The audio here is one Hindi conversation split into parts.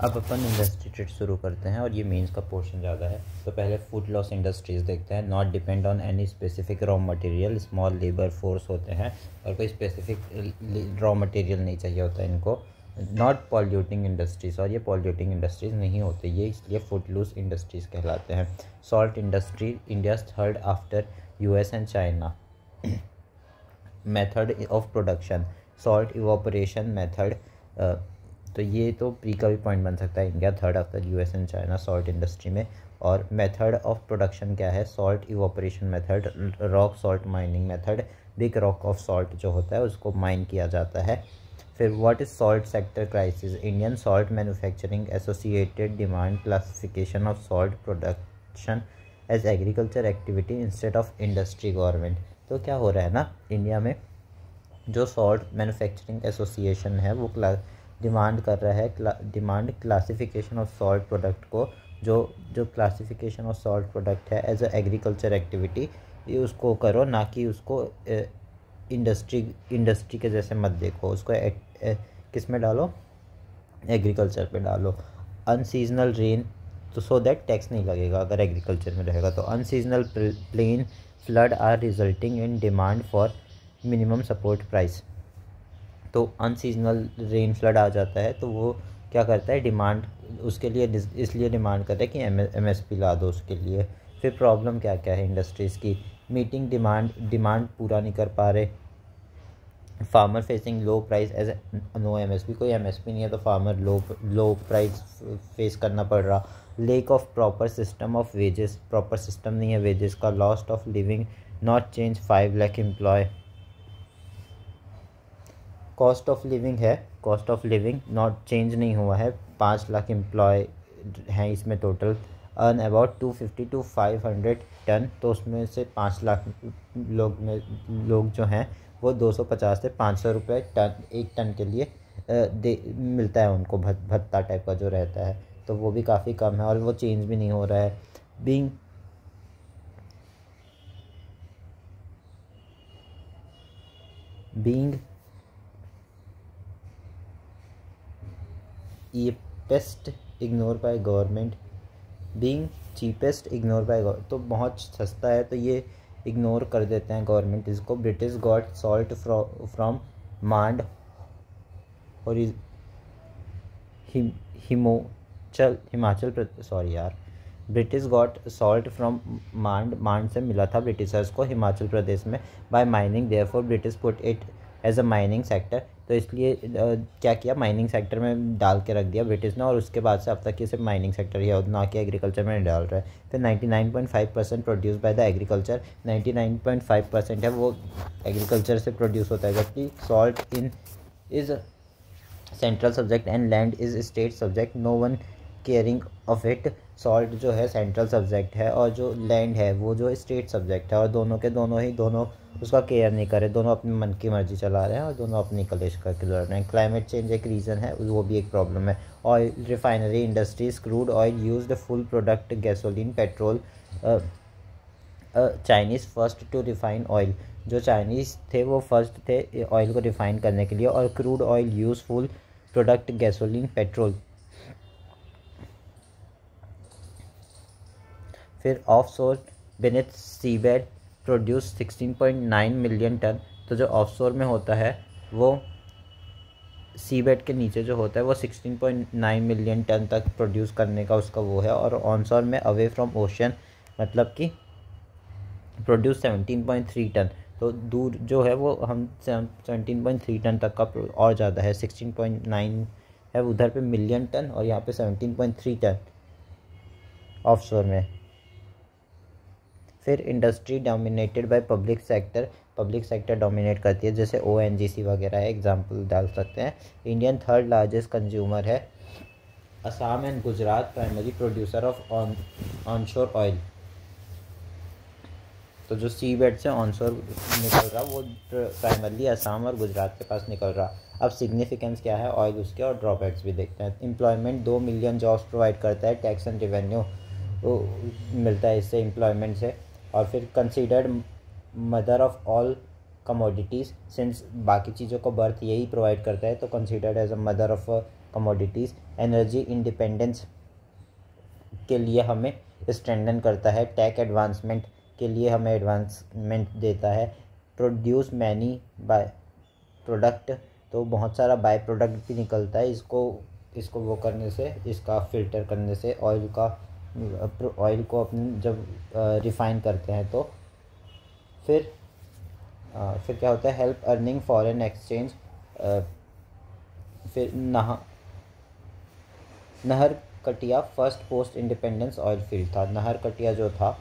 अब अपन इंडस्ट्री ट्रेड शुरू करते हैं और ये मेंस का पोर्शन ज़्यादा है। तो पहले फूड लॉस इंडस्ट्रीज़ देखते हैं। Not depend on any specific raw material, small labour force होते हैं और कोई स्पेसिफिक रॉ मटेरियल नहीं चाहिए होता इनको। नॉट पॉल्यूटिंग इंडस्ट्रीज़, और ये पॉल्यूटिंग इंडस्ट्रीज़ नहीं होते ये, इसलिए फूड लॉस इंडस्ट्रीज़ कहलाते हैं। Salt industry India's third after US and China. Method of production salt evaporation method. तो ये तो प्री का भी पॉइंट बन सकता है, India third after US and China salt industry में। और मेथड ऑफ प्रोडक्शन क्या है? Salt evaporation method, rock salt mining method. Big rock of salt जो होता है उसको माइन किया जाता है। फिर what is salt sector crisis? Indian salt manufacturing associated demand classification of salt production as agriculture activity instead of industry government. तो क्या हो रहा है ना, इंडिया में जो सॉल्ट मैन्युफैक्चरिंग एसोसिएशन है वो डिमांड कर रहा है, demand classification of salt product को, जो क्लासिफिकेशन ऑफ सॉल्ट प्रोडक्ट है एज अ एग्रीकल्चर एक्टिविटी, ये उसको करो, ना कि उसको इंडस्ट्री के जैसे मत देखो। उसको किस में डालो? एग्रीकल्चर पे डालो। अनसीजनल रेन, तो सो दैट टैक्स नहीं लगेगा अगर एग्रीकल्चर में रहेगा तो। Unseasonal plain flood are resulting in demand for minimum support price. तो अनसीजनल रेन फ्लड आ जाता है तो वो क्या करता है, डिमांड उसके लिए इसलिए डिमांड करता है कि एमएसपी ला दो उसके लिए। फिर प्रॉब्लम क्या क्या है इंडस्ट्रीज़ की? मीटिंग डिमांड पूरा नहीं कर पा रहे। Farmer facing low price as no MSP, कोई एमएसपी नहीं है तो फार्मर लो प्राइस फेस करना पड़ रहा। Lack of proper system of wages, proper system नहीं है वेजेस का। Lost of living not change 5 lakh employ. Cost of living है, cost of living not change नहीं हुआ है। 5 लाख एम्प्लॉय हैं इसमें total. Earn about 250 to 500 ton, तो उसमें से 5 लाख लोग जो हैं वो 250 से 500 रुपये टन, एक टन के लिए मिलता है उनको, भत्ता टाइप का जो रहता है, तो वो भी काफ़ी कम है और वो चेंज भी नहीं हो रहा है। Being cheapest ignore by government. Being cheapest ignore by government, तो बहुत सस्ता है तो ये इग्नोर कर देते हैं गवर्नमेंट इसको। British got salt from Mandi और हिमाचल प्रदेश, सॉरी यार, British got salt from Mandi से मिला था ब्रिटिशर्स को हिमाचल प्रदेश में by mining, therefore British put it as a mining sector. तो इसलिए क्या किया, माइनिंग सेक्टर में डाल के रख दिया ब्रिटिश ने, और उसके बाद से अब तक ये सिर्फ माइनिंग सेक्टर ही है, ना कि एग्रीकल्चर में डाल रहा है। फिर 99.5% प्रोड्यूस बाय द एग्रीकल्चर, 99.5% है वो एग्रीकल्चर से प्रोड्यूस होता है, जबकि salt is central subject and land is state subject, no one caring of it. Salt जो है सेंट्रल सब्जेक्ट है और जो लैंड है वो जो स्टेट सब्जेक्ट है, और दोनों उसका केयर नहीं करे, दोनों अपनी मन की मर्जी चला रहे हैं और दोनों अपनी कलेश करके लड़ रहे हैं। क्लाइमेट चेंज एक रीज़न है, वो भी एक प्रॉब्लम है। Oil refinery industries, crude oil used full product gasoline petrol. Chinese first to refine oil, जो चाइनीज़ थे वो फर्स्ट थे ऑयल को रिफाइन करने के लिए, और crude oil useful product gasoline petrol. फिर offshore beneath seabed produce 16.9 million ton. तो जो ऑफशोर में होता है वो सीबेड के नीचे जो होता है वो 16.9 मिलियन टन तक प्रोड्यूस करने का उसका वो है, और ऑनशोर में अवे फ्रॉम ओशन मतलब कि प्रोड्यूस 17.3 टन। तो दूर जो है वो हम 17.3 टन तक का और ज़्यादा है, 16.9 है उधर पे मिलियन टन और यहाँ पे 17.3 टन ऑफशोर में। फिर industry dominated by public sector dominate करती है, जैसे ओएनजीसी वगैरह है, एग्जांपल डाल सकते हैं। इंडियन थर्ड लार्जेस्ट कंज्यूमर है। Assam and Gujarat primary producer of onshore oil. तो जो सी बेड से ऑनशोर निकल रहा वो प्राइमरली असम और गुजरात के पास निकल रहा। अब सिग्निफिकेंस क्या है ऑयल उसके, और ड्रॉबैक्स भी देखते हैं। एम्प्लॉयमेंट 2 मिलियन जॉब्स प्रोवाइड करता है, टैक्स एंड रेवेन्यू मिलता है इससे, एम्प्लॉयमेंट से। और फिर considered mother of all commodities, since बाकी चीज़ों को बर्थ यही प्रोवाइड करता है तो considered as a mother of commodities. Energy independence के लिए हमें स्ट्रेंथन करता है। टेक एडवांसमेंट के लिए हमें एडवांसमेंट देता है। प्रोड्यूस मैनी बाय प्रोडक्ट, तो बहुत सारा बाय प्रोडक्ट भी निकलता है इसको वो करने से, इसका फ़िल्टर करने से, ऑयल को अपने जब रिफ़ाइन करते हैं तो फिर क्या होता है, हेल्प अर्निंग फॉरेन एक्सचेंज। फिर नहर कटिया first post independence oil field था। नहर कटिया जो था,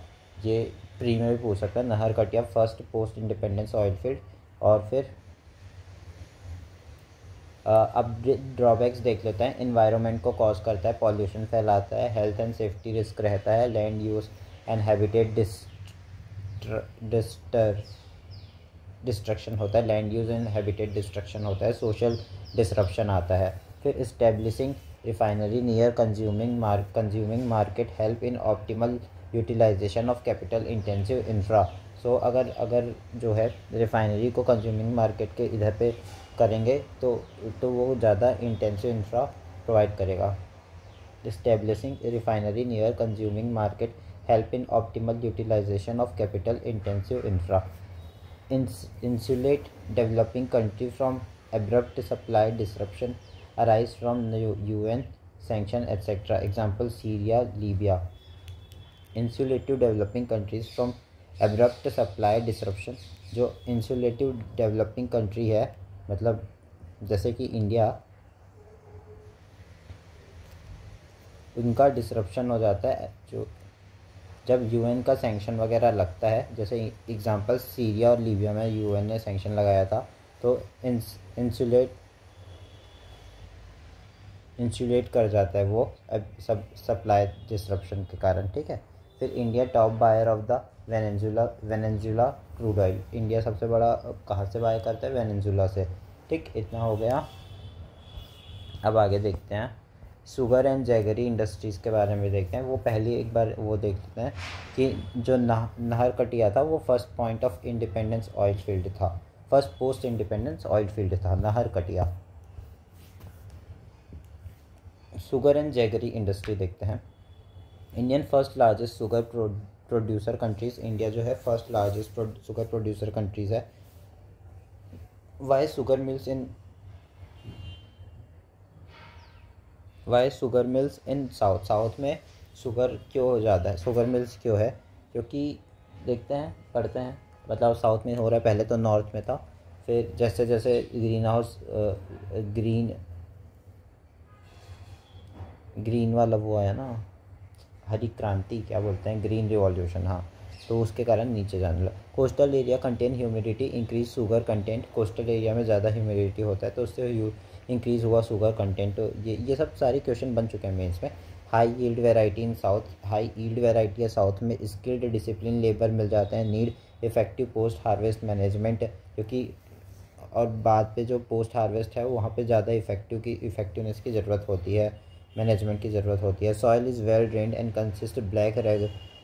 ये प्री में भी पूछ सकता है, नहर कटिया first post independence oil field. और फिर अब ड्रॉबैक्स देख लेते हैं। इन्वायरमेंट को कॉज करता है, पॉल्यूशन फैलाता है, हेल्थ एंड सेफ्टी रिस्क रहता है, land use and habitat destruction होता है, land use and habitat destruction होता है, सोशल डिसरप्शन आता है। फिर establishing refinery near consuming market help in optimal utilisation of capital intensive infra. So अगर जो है रिफाइनरी को कंज्यूमिंग मार्केट के इधर पे करेंगे तो वो ज़्यादा इंटेंसिव इंफ्रा प्रोवाइड करेगा। Establishing refinery near consuming market help in optimal utilisation of capital intensive infra. Insulate developing country from abrupt supply disruption arise from UN sanction etc. Example Syria, Libya. Insulative developing countries from abrupt supply disruption, जो इंसुलेटिव डेवलपिंग कंट्री है, मतलब जैसे कि इंडिया, उनका डिसरप्शन हो जाता है जो जब यूएन का सैंक्शन वगैरह लगता है। जैसे एग्जांपल सीरिया और लीबिया में यूएन ने सैंक्शन लगाया था, तो इंसुलेट कर जाता है वो सब सप्लाई डिसरप्शन के कारण, ठीक है। फिर India top buyer of the Venezuela crude oil. India सबसे बड़ा कहाँ से बाय करता है? वेनेजुला से, ठीक। इतना हो गया। अब आगे देखते हैं शुगर एंड जैगरी इंडस्ट्रीज़ के बारे में देखते हैं। वो पहले एक बार वो देख लेते हैं कि जो नहर कटिया था वो first point of independence oil field था, first post independence oil field था Naharkatiya. Sugar and jaggery industry देखते हैं। Indian first largest sugar producer countries. India जो है first largest sugar producer countries है। Why sugar mills in south में शुगर क्यों ज़्यादा है? शुगर मिल्स क्यों है? क्योंकि देखते हैं, पढ़ते हैं, मतलब साउथ में हो रहा है, पहले तो नॉर्थ में था, फिर जैसे जैसे ग्रीन वाला वो आया ना, हरी क्रांति क्या बोलते हैं, ग्रीन रिवॉल्यूशन, हाँ, तो उसके कारण नीचे जाने लगा। Coastal area contain humidity increase sugar content. Coastal area में ज़्यादा ह्यूमिडिटी होता है तो उससे इंक्रीज़ हुआ शुगर कंटेंट। तो ये सब सारे क्वेश्चन बन चुके हैं मेंस में। High yield variety in south. High yield variety है साउथ में। स्किल्ड डिसिप्लिन लेबर मिल जाते हैं। Need effective post harvest management, क्योंकि और बाद पे जो पोस्ट हार्वेस्ट है वहाँ पे ज़्यादा इफेक्टिवनेस की ज़रूरत होती है, मैनेजमेंट की ज़रूरत होती है। Soil is well drained and consist black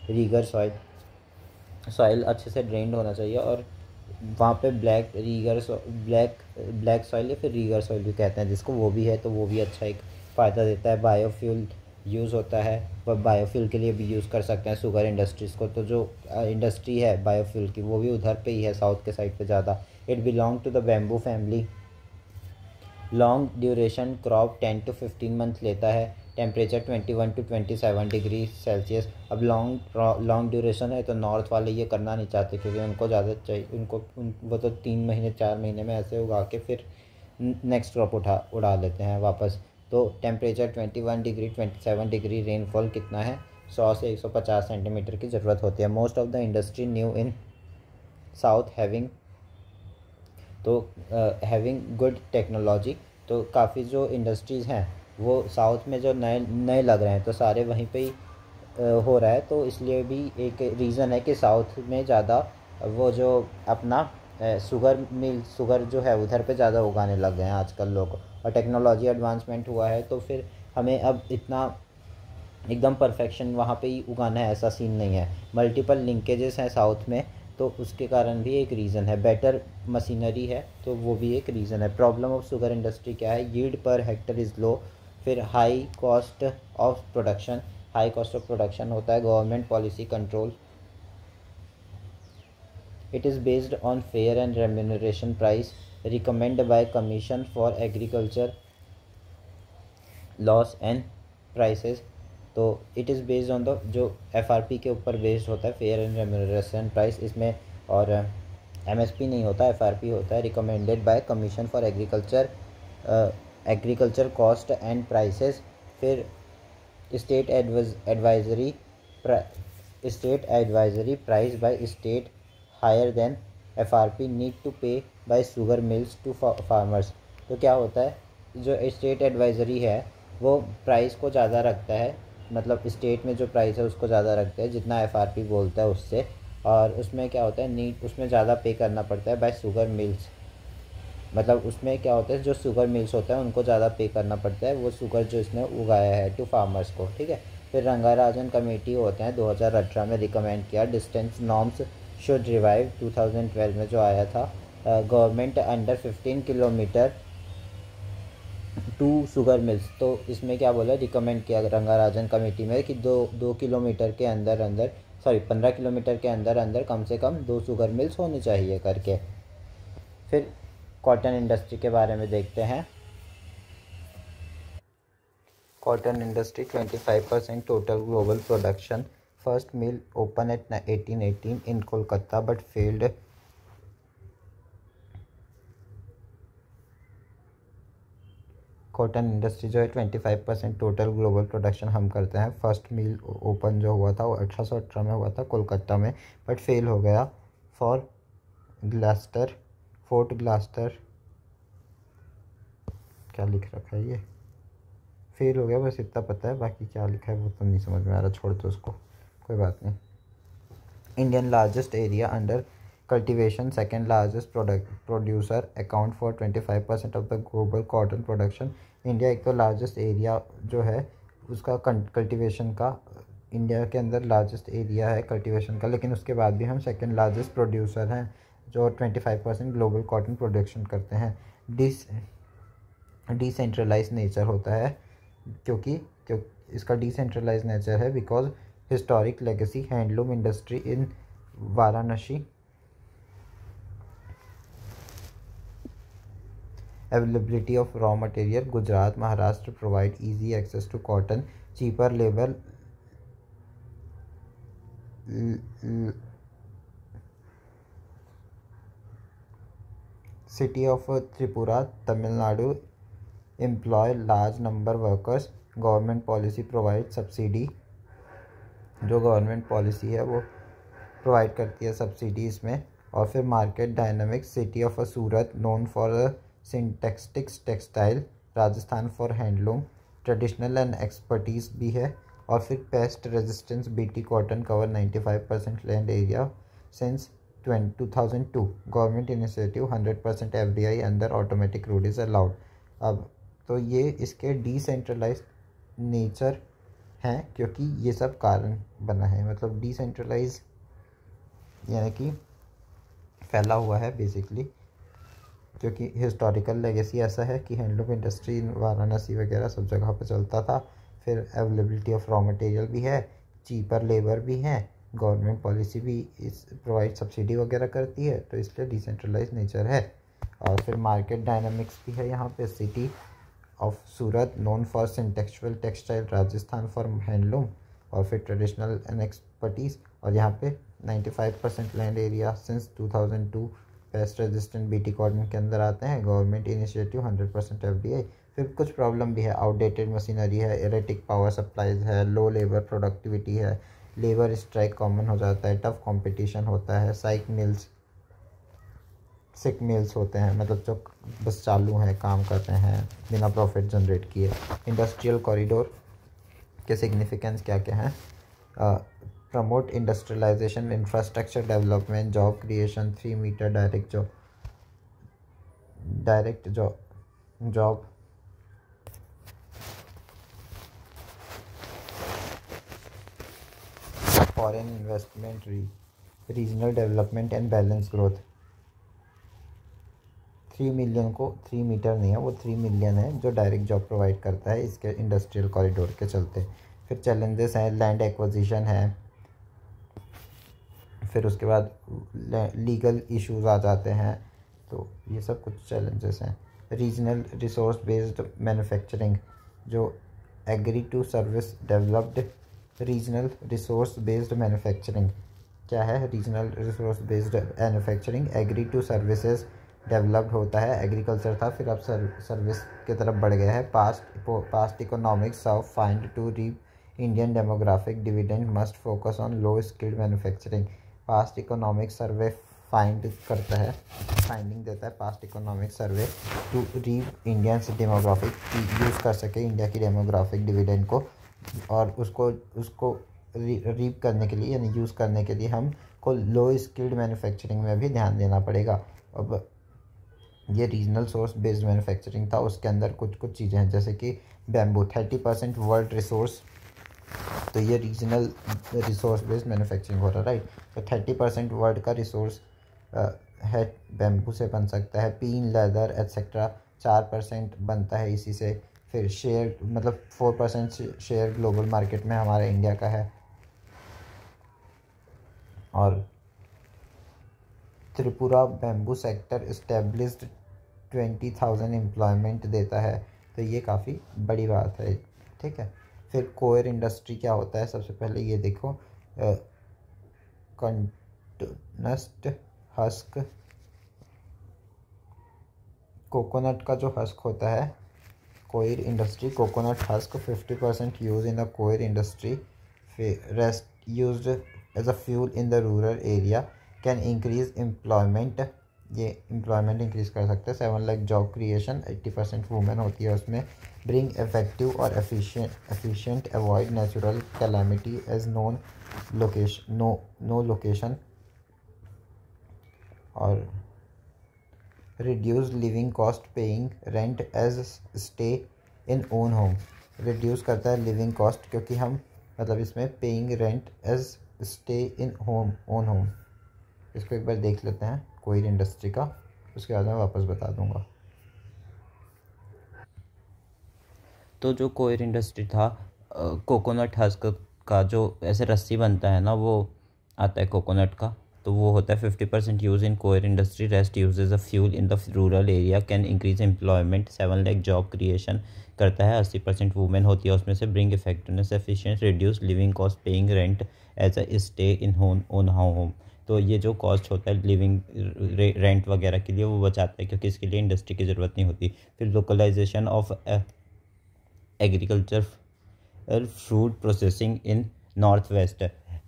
rigger soil. Soil अच्छे से ड्रेन्ड होना चाहिए और वहाँ पे ब्लैक सॉइल या फिर रीगर सॉइल भी कहते हैं जिसको, वो भी है, तो वो भी अच्छा एक फ़ायदा देता है। बायोफ्यूल यूज़ होता है, वह बायोफ्यूल के लिए भी यूज़ कर सकते हैं शुगर इंडस्ट्रीज़ को। तो जो इंडस्ट्री है बायोफ्यूल की वो भी उधर पे ही है, साउथ के साइड पे ज़्यादा। It belong to the bamboo family. Long duration crop 10 to 15 month लेता है। Temperature 21 to 27 degree Celsius. अब लॉन्ग ड्यूरेशन है तो नॉर्थ वाले ये करना नहीं चाहते क्योंकि उनको ज़्यादा चाहिए, वो तो 3 महीने 4 महीने में ऐसे उगा के फिर नेक्स्ट क्रॉप उड़ा लेते हैं वापस। तो टेम्परेचर 21 डिग्री 27 डिग्री। रेनफॉल कितना है? 100 से 150 सेंटीमीटर की ज़रूरत होती है। Most of the industry new in south having good technology. तो काफ़ी जो इंडस्ट्रीज़ हैं वो साउथ में जो नए लग रहे हैं तो सारे वहीं पे ही हो रहा है। तो इसलिए भी एक रीज़न है कि साउथ में ज़्यादा वो जो अपना शुगर जो है उधर पे ज़्यादा उगाने लग गए हैं आजकल लोग, और टेक्नोलॉजी एडवांसमेंट हुआ है तो फिर हमें अब इतना एकदम परफेक्शन वहाँ पे ही उगाना है ऐसा सीन नहीं है। मल्टीपल लिंकेजेस हैं साउथ में तो उसके कारण भी एक रीज़न है। बेटर मशीनरी है तो वो भी एक रीज़न है। प्रॉब्लम ऑफ शुगर इंडस्ट्री क्या है? Yield per hectare is low. फिर high cost of production, high cost of production होता है government policy control. It is based on fair and remuneration price recommend by commission for agriculture loss and prices. तो it is based on the जो FRP के ऊपर बेस्ड होता है, फेयर एंड रेम्यूनरेशन प्राइस इसमें, और MSP नहीं होता, FRP होता है। Recommended by commission for agriculture cost and prices. फिर state advisory price by state higher than FRP need to pay by sugar mills to farmers. तो क्या होता है, जो स्टेट एडवाइजरी है वो प्राइस को ज़्यादा रखता है, मतलब स्टेट में जो प्राइस है उसको ज़्यादा रखते हैं जितना FRP बोलता है उससे, और उसमें क्या होता है नीड उसमें ज़्यादा पे करना पड़ता है बाय शुगर मिल्स। मतलब उसमें क्या होता है, जो शुगर मिल्स होता है उनको ज़्यादा पे करना पड़ता है वो शुगर जो इसने उगाया है टू फार्मर्स को, ठीक है। फिर रंगाराजन कमेटी होते हैं 2018 में रिकमेंड किया डिस्टेंस नॉर्म्स शुड रिवाइव 2012 में जो आया था। Government under 15 kilometre to sugar mills. तो इसमें क्या बोला, रिकमेंड किया रंगाराजन कमेटी में कि दो किलोमीटर के अंदर अंदर 15 किलोमीटर के अंदर अंदर कम से कम 2 शुगर मिल्स होनी चाहिए करके। फिर कॉटन इंडस्ट्री के बारे में देखते हैं। Cotton industry 25% total global production. First mill open at 1818 in Kolkata but failed. Cotton industry जो है 25% टोटल ग्लोबल प्रोडक्शन हम करते हैं। फर्स्ट मिल ओपन जो हुआ था वो 1818 में हुआ था कोलकाता में, बट फेल हो गया फॉर फोर्ट ग्लास्टर, क्या लिख रखा है ये, फेल हो गया, बस इतना पता है, बाकी क्या लिखा है वो तो नहीं समझ में आ रहा, छोड़ दो उसको, कोई बात नहीं। Indian largest area under cultivation, second largest producer, account for 25% of the global cotton production. India एक तो लार्जेस्ट एरिया जो है उसका कल्टीवेशन का, इंडिया के अंदर लार्जेस्ट एरिया है कल्टीवेशन का, लेकिन उसके बाद भी हम सेकेंड लार्जेस्ट प्रोड्यूसर हैं जो 25% ग्लोबल कॉटन प्रोडक्शन करते हैं। डिसेंट्रलाइज नेचर होता है क्योंकि इसका डिसेंट्रलाइज नेचर है because historic legacy, handloom industry in Varanasi, availability of raw material, Gujarat Maharashtra provide easy access to cotton, cheaper labour, city of Tripura Tamil Nadu employ large number workers, government policy provide subsidy, जो गवर्नमेंट पॉलिसी है वो प्रोवाइड करती है सब्सिडी इसमें। और फिर market dynamics, city of Surat known for synthetics textile, Rajasthan for handloom, traditional and expertise भी है। और फिर paste resistance, BT cotton cover 95% land area since 2002, government initiative 100% FDI अंदर ऑटोमेटिक रूट इज़ अलाउड। अब तो ये इसके डिसेंट्रलाइज नेचर हैं क्योंकि ये सब कारण बना है, मतलब डिसेंट्रलाइज यानी कि फैला हुआ है बेसिकली, क्योंकि हिस्टोरिकल लेगेसी ऐसा है कि हैंडलूम इंडस्ट्री वाराणसी वगैरह सब जगह पर चलता था। फिर अवेलेबिलिटी ऑफ रॉ मटेरियल भी है, चीपर लेबर भी है, गवर्नमेंट पॉलिसी भी इस प्रोवाइड सब्सिडी वगैरह करती है, तो इसलिए डिसेंट्रलाइज नेचर है। और फिर मार्केट डायनामिक्स भी है यहाँ पे, city of Surat known for synthetic textile, Rajasthan for handloom, और फिर ट्रेडिशनल एंड एक्सपर्टीज़। और यहाँ पे 95% land area since 2002 pest resistant BT cotton के अंदर आते हैं, गवर्नमेंट इनिशिएटिव 100% FDI। फिर कुछ प्रॉब्लम भी है, आउटडेटेड मशीनरी है, एरेटिक पावर सप्लाईज है, लो लेबर प्रोडक्टिविटी है, लेबर स्ट्राइक कॉमन हो जाता है, टफ कंपटीशन होता है, सिक मिल्स होते हैं, मतलब जो बस चालू हैं काम कर रहे हैं बिना प्रॉफिट जनरेट किए। इंडस्ट्रियल कॉरिडोर के सिग्निफिकेंस क्या क्या हैं, promote industrialisation, infrastructure development, job creation, 3 metre direct job, foreign investment, regional development and balance growth. 3 metre नहीं है, वो 3 मिलियन है, जो डायरेक्ट जॉब प्रोवाइड करता है इसके इंडस्ट्रियल कॉरिडोर के चलते। फिर चैलेंजेस हैं, लैंड एक्विजिशन है, फिर उसके बाद लीगल इश्यूज आ जाते हैं, तो ये सब कुछ चैलेंजेस हैं। रीजनल रिसोर्स बेस्ड मैन्युफैक्चरिंग, जो agri to service developed. Regional resource based manufacturing क्या है? Regional resource based manufacturing agri to services developed होता है, एग्रीकल्चर था, फिर अब सर्विस की तरफ बढ़ गया है। Past economics of find to reap Indian demographic dividend must focus on low skilled manufacturing. Past economic survey find करता है, फाइंडिंग देता है past economic survey to reap Indians demographic, use कर सके इंडिया की डेमोग्राफिक डिविडेंड को, और उसको रीप करने के लिए यानी यूज़ करने के लिए हमको लो स्किल्ड मैन्युफैक्चरिंग में भी ध्यान देना पड़ेगा। अब ये रीजनल सोर्स बेस्ड मैन्युफैक्चरिंग था, उसके अंदर कुछ कुछ चीज़ें हैं, जैसे कि बैम्बू 30% वर्ल्ड रिसोर्स, तो ये रीजनल रिसोर्स बेस्ड मैन्युफैक्चरिंग हो रहा है, राइट। तो 30% वर्ल्ड का रिसोर्स है बैम्बू से बन सकता है। पीन, लेदर एट्सेट्रा 4% बनता है इसी से। फिर शेयर मतलब 4% शेयर ग्लोबल मार्केट में हमारे इंडिया का है। और Tripura bamboo sector established 20,000 employment देता है, तो ये काफ़ी बड़ी बात है, ठीक है। फिर कोयर इंडस्ट्री क्या होता है? सबसे पहले ये देखो, कंटनस्ट हस्क, कोकोनट का जो हस्क होता है, coir industry coconut husk 50% use in the coir industry, rest used as a fuel in the rural area, can increase employment, ये एम्प्लॉयमेंट इंक्रीज कर सकते हैं। 7 लाख जॉब क्रिएशन, 80% वुमेन होती है उसमें। ब्रिंग इफेक्टिव और efficient avoid natural calamity as no location, और reduce living cost paying rent as stay in own home, reduce करता है लिविंग कॉस्ट, क्योंकि हम मतलब इसमें paying rent as stay in home own home. इसको एक बार देख लेते हैं कोयर इंडस्ट्री का, उसके बाद मैं वापस बता दूंगा। तो जो कोयर इंडस्ट्री था, कोकोनट हस्क का जो ऐसे रस्सी बनता है ना, वो आता है कोकोनट का, तो वो होता है 50% use in coir industry, rest use as a fuel in the rural area, can increase employment, 7 lakh job creation करता है, 80% वुमेन होती है उसमें से। Bring effectiveness efficient, reduce living cost, paying rent as a stay in own home, तो ये जो कॉस्ट होता है लिविंग रेंट वगैरह के लिए वो बचाता है, क्योंकि इसके लिए इंडस्ट्री की ज़रूरत नहीं होती। फिर localisation of agriculture fruit processing in north west,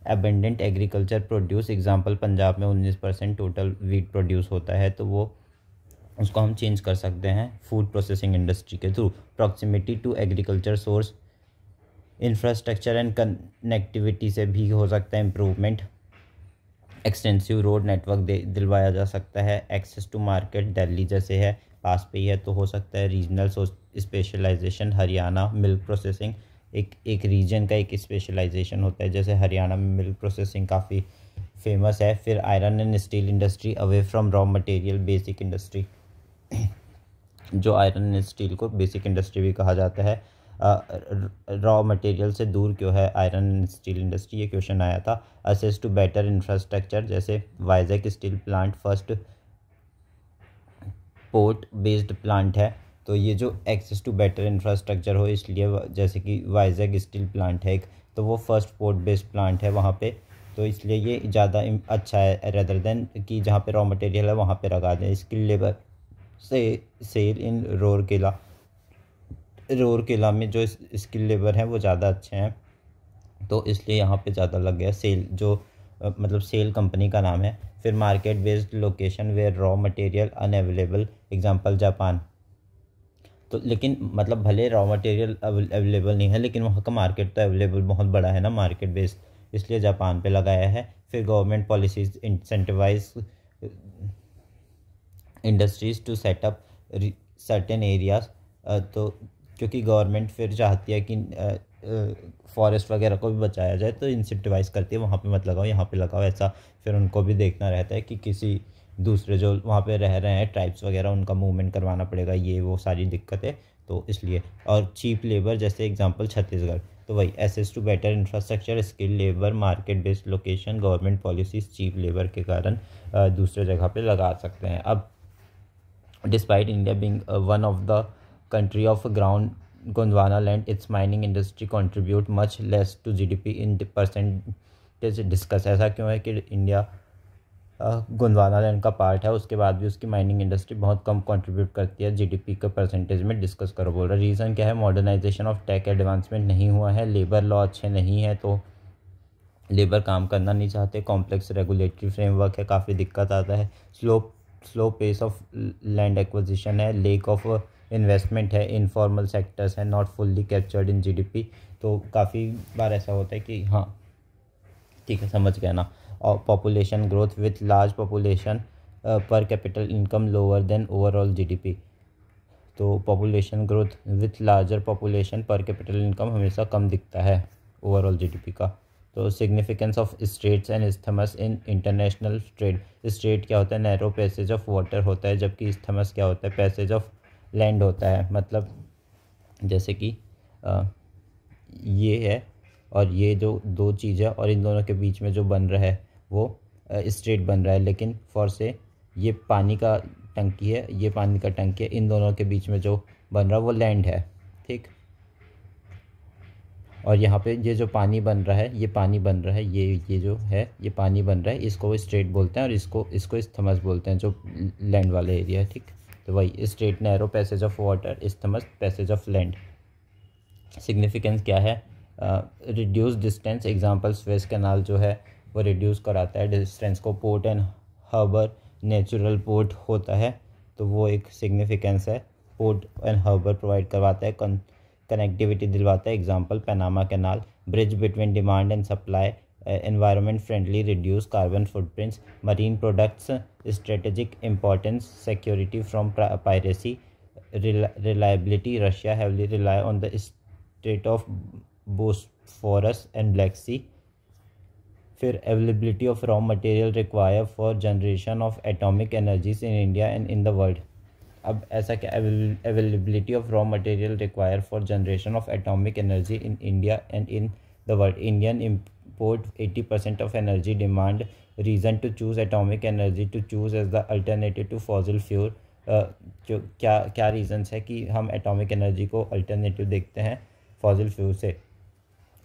abundant agriculture produce, example Punjab में 19% टोटल वीट प्रोड्यूस होता है, तो वो उसको हम चेंज कर सकते हैं फूड प्रोसेसिंग इंडस्ट्री के through. Proximity to agriculture source, infrastructure and connectivity से भी हो सकता है इम्प्रूवमेंट, एक्सटेंसिव रोड नेटवर्क दिलवाया जा सकता है। एक्सेस टू मार्केट दिल्ली जैसे है पास पे ही है, तो हो सकता है। Regional specialisation, Haryana milk processing, एक रीजन का एक स्पेशलाइजेशन होता है, जैसे हरियाणा में मिल्क प्रोसेसिंग काफ़ी फेमस है। फिर iron and steel industry, away from raw material basic industry, जो आयरन एंड स्टील को बेसिक इंडस्ट्री भी कहा जाता है। रॉ मटेरियल से दूर क्यों है आयरन एंड स्टील इंडस्ट्री, ये क्वेश्चन आया था। असेस टू बेटर इंफ्रास्ट्रक्चर, जैसे Vizag steel plant first port based plant है, तो ये जो एक्सेस टू बेटर इंफ्रास्ट्रक्चर हो, इसलिए जैसे कि वाइजैक स्टील प्लांट है एक, तो वो फर्स्ट पोर्ट बेस्ड प्लांट है वहाँ पे, तो इसलिए ये ज़्यादा अच्छा है रेदर देन कि जहाँ पे रॉ मटेरियल है वहाँ पे लगा दें। स्किल लेबर से सेल इन रोरकेला में जो स्किल लेबर हैं वो ज़्यादा अच्छे हैं, तो इसलिए यहाँ पे ज़्यादा लग गया सेल, जो मतलब सेल कंपनी का नाम है। फिर market based location where raw material unavailable, example Japan, तो लेकिन मतलब भले रॉ मटेरियल अवेलेबल नहीं है, लेकिन वहाँ का मार्केट तो अवेलेबल बहुत बड़ा है ना, मार्केट बेस्ड, इसलिए जापान पे लगाया है। फिर government policies incentivise industries to set up certain areas, तो क्योंकि गवर्नमेंट फिर चाहती है कि फॉरेस्ट वगैरह को भी बचाया जाए, तो इंसेंटिवाइज करती है वहाँ पे मत लगाओ यहाँ पे लगाओ, ऐसा फिर उनको भी देखना रहता है कि किसी दूसरे जो वहाँ पे रह रहे हैं ट्राइब्स वगैरह उनका मूवमेंट करवाना पड़ेगा, ये वो सारी दिक्कतें, तो इसलिए। और चीप लेबर, जैसे एग्जांपल छत्तीसगढ़, तो वही access to better infrastructure, skill labour, market based location, government policies cheap labour के कारण दूसरे जगह पे लगा सकते हैं। अब despite India being one of the country of ground Gondwana land, its mining industry contribute much less to GDP in percentage discuss. ऐसा क्यों है कि इंडिया गोंडवाना लैंड का पार्ट है, उसके बाद भी उसकी माइनिंग इंडस्ट्री बहुत कम कंट्रीब्यूट करती है जीडीपी के परसेंटेज में, डिस्कस करो बोल रहा है। रीज़न क्या है? मॉडर्नाइजेशन ऑफ टेक एडवांसमेंट नहीं हुआ है, लेबर लॉ अच्छे नहीं है, तो लेबर काम करना नहीं चाहते, कॉम्प्लेक्स रेगुलेटरी फ्रेमवर्क है, काफ़ी दिक्कत आता है, slow pace of land acquisition है, लेक ऑफ इन्वेस्टमेंट है, इनफॉर्मल सेक्टर्स है, not fully captured in GDP. तो काफ़ी बार ऐसा होता है कि हाँ ठीक है, समझ गया ना। और population growth with large population per capita income lower than overall GDP. तो population growth with larger population per capita income हमेशा कम दिखता है ओवरऑल जीडीपी का। तो significance of straits and isthmus in international trade. Strait क्या होता है? नैरो पैसेज ऑफ वाटर होता है, जबकि इस्थमस क्या होता है? पैसेज ऑफ लैंड होता है। मतलब जैसे कि ये है और ये जो दो चीज़ है और इन दोनों के बीच में जो बन रहा है वो स्ट्रेट बन रहा है, लेकिन फॉर से ये पानी का टंकी है, ये पानी का टंकी है, इन दोनों के बीच में जो बन रहा है वो लैंड है, ठीक। और यहाँ पे ये जो पानी बन रहा है, ये पानी बन रहा है, ये जो है ये पानी बन रहा है, इसको वो स्ट्रेट बोलते हैं और इसको इस्थमस बोलते हैं, जो लैंड वाले एरिया है, ठीक। तो वही straight narrow passage of water, isthmus passage of land. Significance क्या है? Reduce distance, example Suez canal जो है वो रिड्यूस कराता है डिस्टेंस को। Port and harbour, natural port होता है तो वो एक सिग्निफिकेंस है। पोर्ट एंड हार्बर प्रोवाइड करवाता है, कनेक्टिविटी दिलवाता है, example Panama canal. Bridge between demand and supply, environment friendly, reduce carbon footprints. Marine products, strategic importance, security from piracy, reliability, Russia heavily rely on the Strait of Bosphorus and Black Sea। फिर availability of raw material required for generation of atomic energies in India and in the world। अब ऐसा क्या? availability of raw material required for generation of atomic energy in India and in the world। Indian import 80% of energy demand। reason to choose atomic energy to choose as the alternative to fossil fuel। जो क्या रीज़न्स है कि हम एटॉमिक एनर्जी को अल्टरनेटिव देखते हैं फॉसिल फ्यूल से?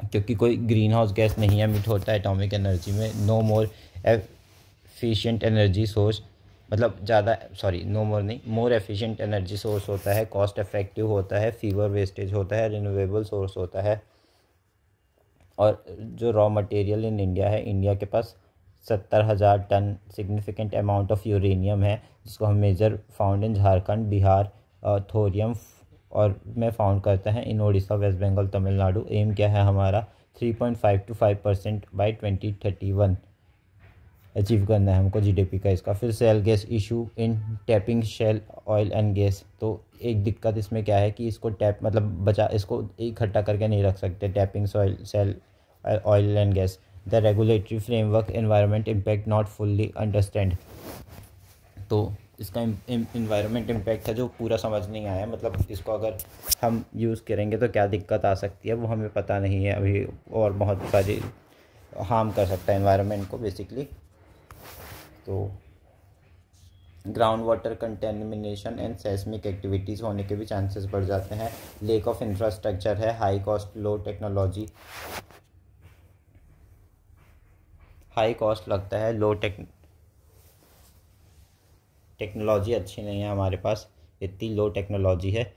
क्योंकि कोई ग्रीन हाउस गैस नहीं एमिट होता है एटॉमिक एनर्जी में। No more efficient energy source, मतलब मोर एफिशिएंट एनर्जी सोर्स होता है, कॉस्ट इफेक्टिव होता है, फीवर वेस्टेज होता है, रिन्यूएबल सोर्स होता है। और जो रॉ मटेरियल इन इंडिया है, इंडिया के पास 70,000 ton significant amount of uranium है, जिसको हम major found in Jharkhand, Bihar, thorium और में फाउंड करते हैं इन उड़ीसा, वेस्ट बंगाल, तमिलनाडु। एम क्या है हमारा? 3.5 to 5% बाई 2031 अचीव करना है हमको जीडीपी का इसका। फिर shale gas issue in tapping shale oil and gas. तो एक दिक्कत इसमें क्या है कि इसको इसको इकट्ठा करके नहीं रख सकते, tapping shale oil and gas. The regulatory framework environment impact not fully understand. तो इसका इन्वायरमेंट इम्पैक्ट है जो पूरा समझ नहीं आया, मतलब इसको अगर हम यूज़ करेंगे तो क्या दिक्कत आ सकती है वो हमें पता नहीं है अभी, और बहुत सारी हार्म कर सकता है एनवायरनमेंट को बेसिकली। तो ground water contamination and seismic activities होने के भी चांसेस बढ़ जाते हैं। लेक ऑफ इंफ्रास्ट्रक्चर है, high cost low technology, high cost लगता है, लो टेक्नोलॉजी अच्छी नहीं है हमारे पास, इतनी लो टेक्नोलॉजी है।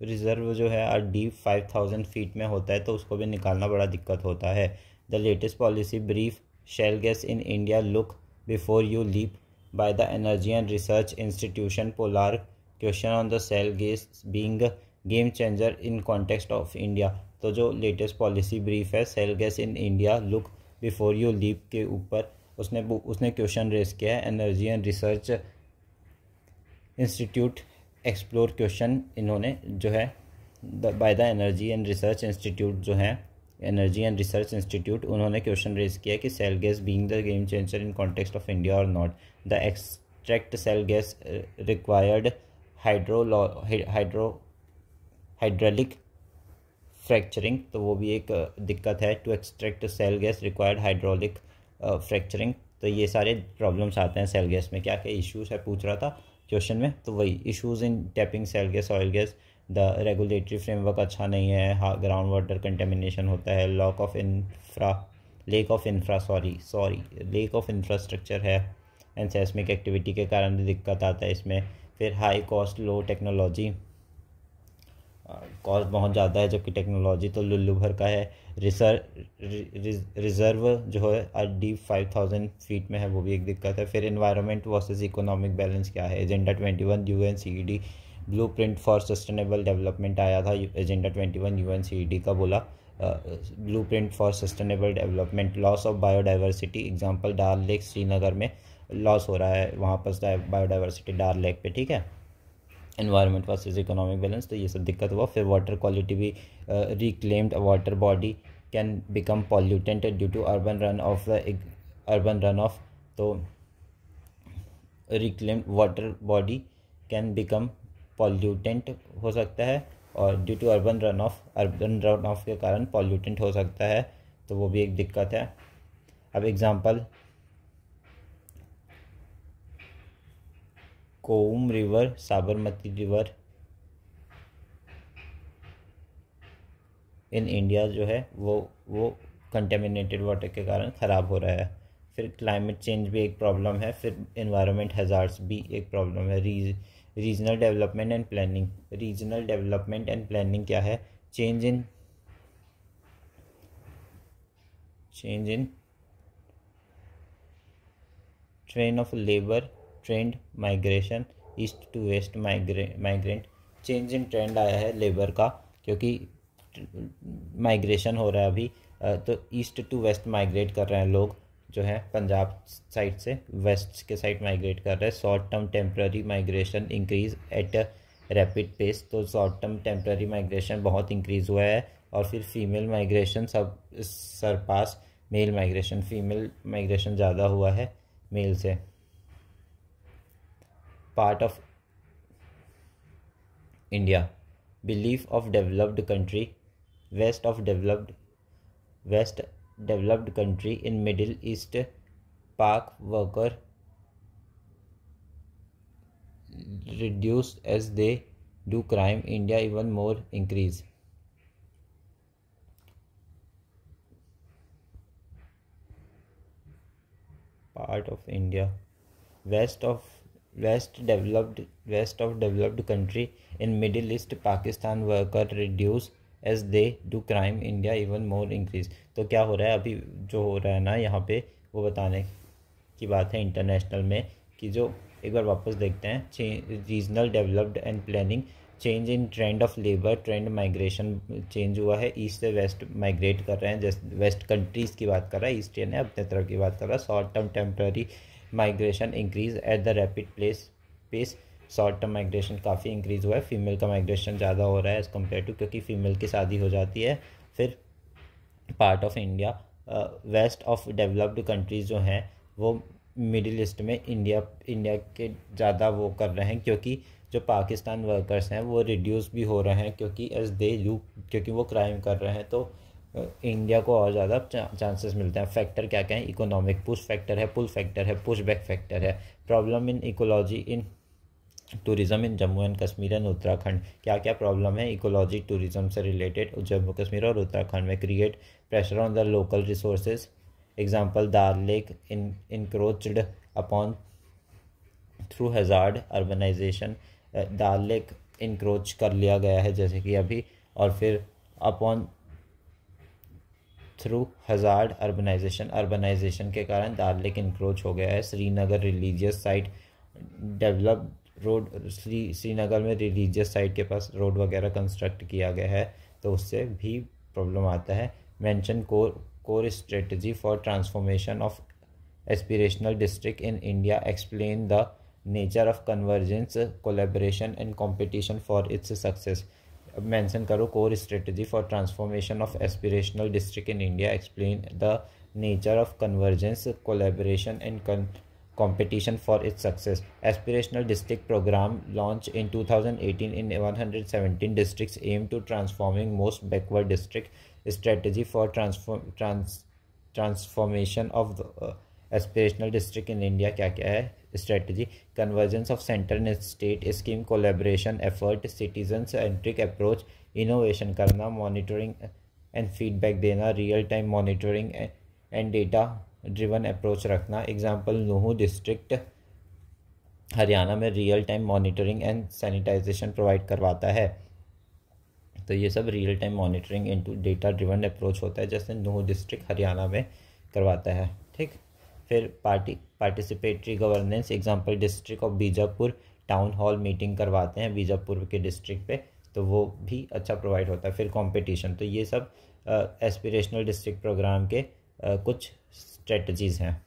रिजर्व जो है डीप 5000 फीट में होता है, तो उसको भी निकालना बड़ा दिक्कत होता है। The latest policy brief, shale gas in India, look before you leap, by the energy and research institution. Polar question on the shale gas being game changer in context of India. तो जो लेटेस्ट पॉलिसी ब्रीफ है shale gas in India, look before you leap के ऊपर उसने क्वेश्चन रेस किया है। Energy and research institute explore question इन्होंने जो है by the energy and research institute जो है, एनर्जी एंड रिसर्च इंस्टीट्यूट, उन्होंने क्वेश्चन रेज किया कि shale gas being the game changer in context of India और not, the extract shale gas required hydraulic fracturing, तो वो भी एक दिक्कत है। To extract shale gas required hydraulic fracturing, तो ये सारे प्रॉब्लम्स आते हैं सेल गैस में। क्या क्या इश्यूज़ है पूछ रहा था क्वेश्चन में, तो वही issues in tapping shale gas, oil gas, the regulatory framework अच्छा नहीं है, ग्राउंड वाटर कंटेमिनेशन होता है, लेक ऑफ इंफ्रास्ट्रक्चर है, एंड सेस्मिक एक्टिविटी के कारण भी दिक्कत आता है इसमें। फिर high cost low technology, cost बहुत ज़्यादा है जबकि टेक्नोलॉजी तो लुल्लू भर का है। रिजर्व जो है डीप 5000 फीट में है, वो भी एक दिक्कत है। फिर एनवायरनमेंट वर्सेस इकोनॉमिक बैलेंस क्या है, agenda 21 UNCED blueprint for sustainable development आया था, एजेंडा 21 UNCED का बोला blueprint for sustainable development. Loss of biodiversity, example Dal lake Srinagar में लॉस हो रहा है वहाँ पर बायोडाइवर्सिटी डल लेक पे, ठीक है। एनवायरनमेंट वर्सेस इकोनॉमिक बैलेंस, तो ये सब दिक्कत हुआ। फिर वाटर क्वालिटी भी, reclaimed water body can become pollutant due to urban run off, तो reclaimed water body can become pollutant हो सकता है, और due to urban run off के कारण पॉल्यूटेंट हो सकता है, तो वो भी एक दिक्कत है। अब example, Cooum river, Sabarmati river in India जो है वो कंटेमिनेटेड वाटर के कारण ख़राब हो रहा है। फिर क्लाइमेट चेंज भी एक प्रॉब्लम है। फिर एनवायरनमेंट हैज़ार्ड्स भी एक प्रॉब्लम है। Regional development and planning, regional development and planning क्या है, change in train of labour, trend migration, east to west migrant, change in trend आया है लेबर का, क्योंकि माइग्रेशन हो रहा है अभी, तो ईस्ट टू वेस्ट माइग्रेट कर रहे हैं लोग जो है, पंजाब साइड से वेस्ट के साइड माइग्रेट कर रहे हैं। Short term temporary migration increase at rapid pace, तो शॉर्ट टर्म टेम्प्ररी माइग्रेशन बहुत इंक्रीज़ हुआ है। और फिर फीमेल माइग्रेशन सब surpass male migration, female migration ज़्यादा हुआ है मेल से। Part of India, belief of developed country, west developed country in middle east, Pak worker reduce as they do crime, India even more increase. Part of India, west of developed country in middle east, Pakistan worker reduce as they do crime, India even more increase. तो क्या हो रहा है अभी जो हो रहा है ना यहाँ पे, वो बताने की बात है इंटरनेशनल में, कि जो एक बार वापस देखते हैं, regional developed and planning, change in trend of labour, trend migration change हुआ है, ईस्ट से वेस्ट माइग्रेट कर रहे हैं, जैसे वेस्ट कंट्रीज़ की बात कर रहा है, ईस्टर्न है अपने तरफ की बात कर रहा है। Short term temporary migration increase at the rapid pace, short term migration काफ़ी इंक्रीज़ हुआ है, फीमेल का माइग्रेशन ज़्यादा हो रहा है एज़ कम्पेयर टू, क्योंकि फ़ीमेल की शादी हो जाती है। फिर part of India, west of developed countries जो हैं वो मिडिल ईस्ट में इंडिया के ज़्यादा वो कर रहे हैं, क्योंकि जो पाकिस्तान वर्कर्स हैं वो रिड्यूस भी हो रहे हैं, क्योंकि वो क्राइम कर रहे हैं, तो इंडिया को और ज़्यादा चांसेस मिलते हैं। फैक्टर क्या क्या है, इकोनॉमिक, पुश फैक्टर है, पुल फैक्टर है, पुश बैक फैक्टर है। Problem in ecology in tourism in Jammu and Kashmir and Uttarakhand, क्या क्या प्रॉब्लम है इकोलॉजी टूरिज़्म से रिलेटेड जम्मू कश्मीर और उत्तराखंड में। Create pressure on the local resources, example Dal lake encroached upon through hazard urbanisation, Dal lake encroach कर लिया गया है जैसे कि अभी, और फिर अपॉन थ्रू हैज़ार्ड अर्बनाइजेशन के कारण दाल लेक इनक्रोच हो गया है। Srinagar religious site develop road, Srinagar में रिलीजियस साइट के पास रोड वगैरह कंस्ट्रक्ट किया गया है, तो उससे भी प्रॉब्लम आता है। Mention core strategy for transformation of aspirational district in India, explain the nature of convergence, collaboration and competition for its success. Mention करो core strategy for transformation of aspirational district in India, explain the nature of convergence, collaboration and competition for its success. Aspirational District Program launched in 2018 in 117 districts aimed to transforming most backward district. Strategy for transformation of the aspirational district in India क्या क्या है? Strategy: convergence of center and state scheme, collaboration effort, citizen centric approach, innovation करना, monitoring and feedback देना, real time monitoring and data driven approach रखना. एग्जाम्पल नूहू डिस्ट्रिक्ट हरियाणा में real time monitoring and sanitization provide करवाता है. तो ये सब real time monitoring into data driven approach होता है, जैसे नूहू डिस्ट्रिक्ट हरियाणा में करवाता है. ठीक. फिर participatory governance. Example district of Bijapur town hall meeting करवाते हैं बीजापुर के डिस्ट्रिक्ट पे, तो वो भी अच्छा प्रोवाइड होता है. फिर कंपटीशन. तो ये सब एस्पिरेशनल डिस्ट्रिक्ट प्रोग्राम के कुछ स्ट्रेटजीज़ हैं.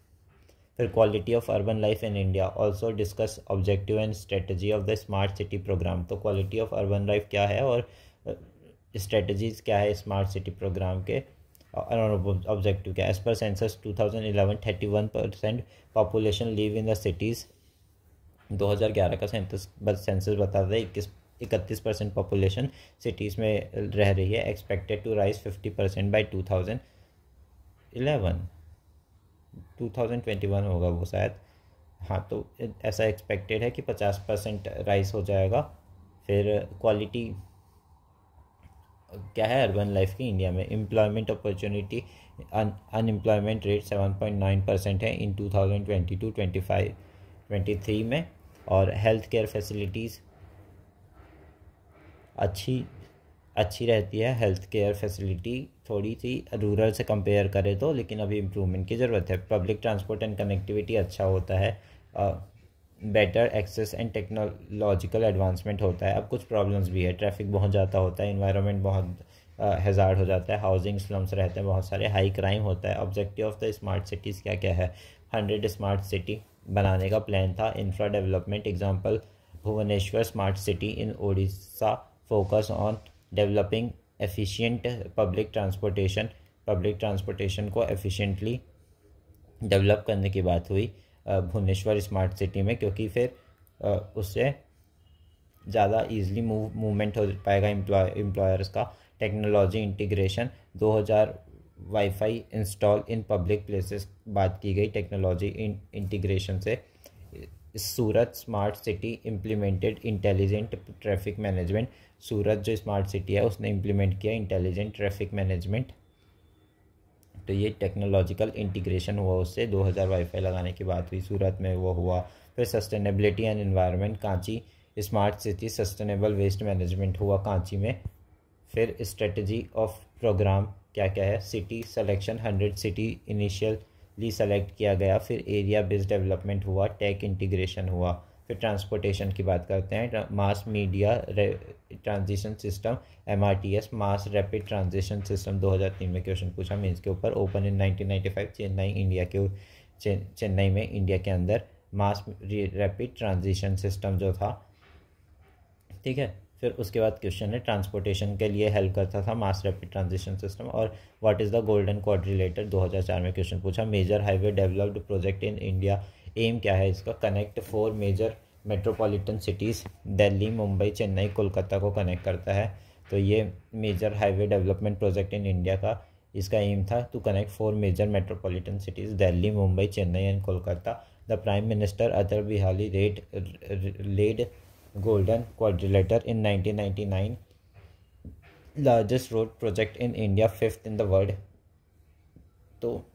फिर quality of urban life in India. Also discuss objective and strategy of the smart city programme. तो क्वालिटी ऑफ अर्बन लाइफ क्या है और स्ट्रेटजीज़ क्या है स्मार्ट सिटी प्रोग्राम के, ऑब्जेक्टिव क्या है. As per census 2011 31% population live in the cities. 2011 का सेंसस बताता है 31% पॉपुलेशन सिटीज़ में रह रही है. एक्सपेक्टेड टू राइज 50% बाई 2021 होगा वो शायद. हाँ, तो ऐसा एक्सपेक्टेड है कि 50% राइज हो जाएगा. फिर क्वालिटी क्या है अर्बन लाइफ की इंडिया में. Employment opportunity. अनएम्प्लॉयमेंट रेट 7.9% है इन 2022-23 में. और हेल्थ केयर फैसिलिटीज़ अच्छी रहती है. हेल्थ केयर फैसिलिटी थोड़ी सी रूरल से कंपेयर करें तो, लेकिन अभी इम्प्रूवमेंट की ज़रूरत है. पब्लिक ट्रांसपोर्ट एंड कनेक्टिविटी अच्छा होता है. Better access and technological advancement होता है. अब कुछ प्रॉब्लम्स भी है. ट्रैफिक बहुत ज़्यादा होता है. इन्वायरमेंट बहुत हैज़ार्ड हो जाता है. हाउसिंग स्लम्स रहते हैं बहुत सारे. हाई क्राइम होता है. Objective of the smart cities क्या क्या है. 100 स्मार्ट सिटी बनाने का प्लान था. Infra development. Example Bhubaneswar smart city in Odisha. Focus on developing efficient public transportation को एफिशिएंटली डेवलप करने की बात हुई भुवनेश्वर स्मार्ट सिटी में, क्योंकि फिर उससे ज़्यादा ईजिली मूवमेंट हो पाएगा एम्प्लॉयर्स का. Technology integration. 2000 WiFi install in public places बात की गई टेक्नोलॉजी इंटीग्रेशन से. Surat smart city implemented intelligent traffic management. Surat जो स्मार्ट सिटी है उसने इम्प्लीमेंट किया इंटेलिजेंट ट्रैफिक मैनेजमेंट. तो ये टेक्नोलॉजिकल इंटीग्रेशन हुआ उससे. 2000 वाईफाई लगाने की बात हुई सूरत में, वो हुआ. फिर sustainability and environment. Kanchi smart city sustainable waste management हुआ कांची में. फिर स्ट्रेटजी ऑफ प्रोग्राम क्या क्या है. City selection. 100 city initially select किया गया. फिर एरिया बेस्ड डेवलपमेंट हुआ. टेक इंटीग्रेशन हुआ. फिर ट्रांसपोर्टेशन की बात करते हैं. Mass media transition system MRTS मास रैपिड ट्रांजिशन सिस्टम 2003 में क्वेश्चन पूछा मीन्स के ऊपर. ओपन इन 1995 चेन्नई में इंडिया के अंदर मास रैपिड ट्रांजिशन सिस्टम जो था. ठीक है. फिर उसके बाद क्वेश्चन है ट्रांसपोर्टेशन के लिए हेल्प करता था मास रैपिड ट्रांजिशन सिस्टम. और what is the golden quadrilateral 2004 में क्वेश्चन पूछा. Major highway developed project in India. Aim क्या है इसका. Connect 4 major metropolitan cities. Delhi, Mumbai, Chennai, Kolkata को कनेक्ट करता है. तो ये major highway development project in India का इसका एम था to connect 4 major metropolitan cities Delhi, Mumbai, Chennai and Kolkata. The prime minister Atal Bihari lead golden quadrilateral in 1999. Largest road project in India, 5th in the world. तो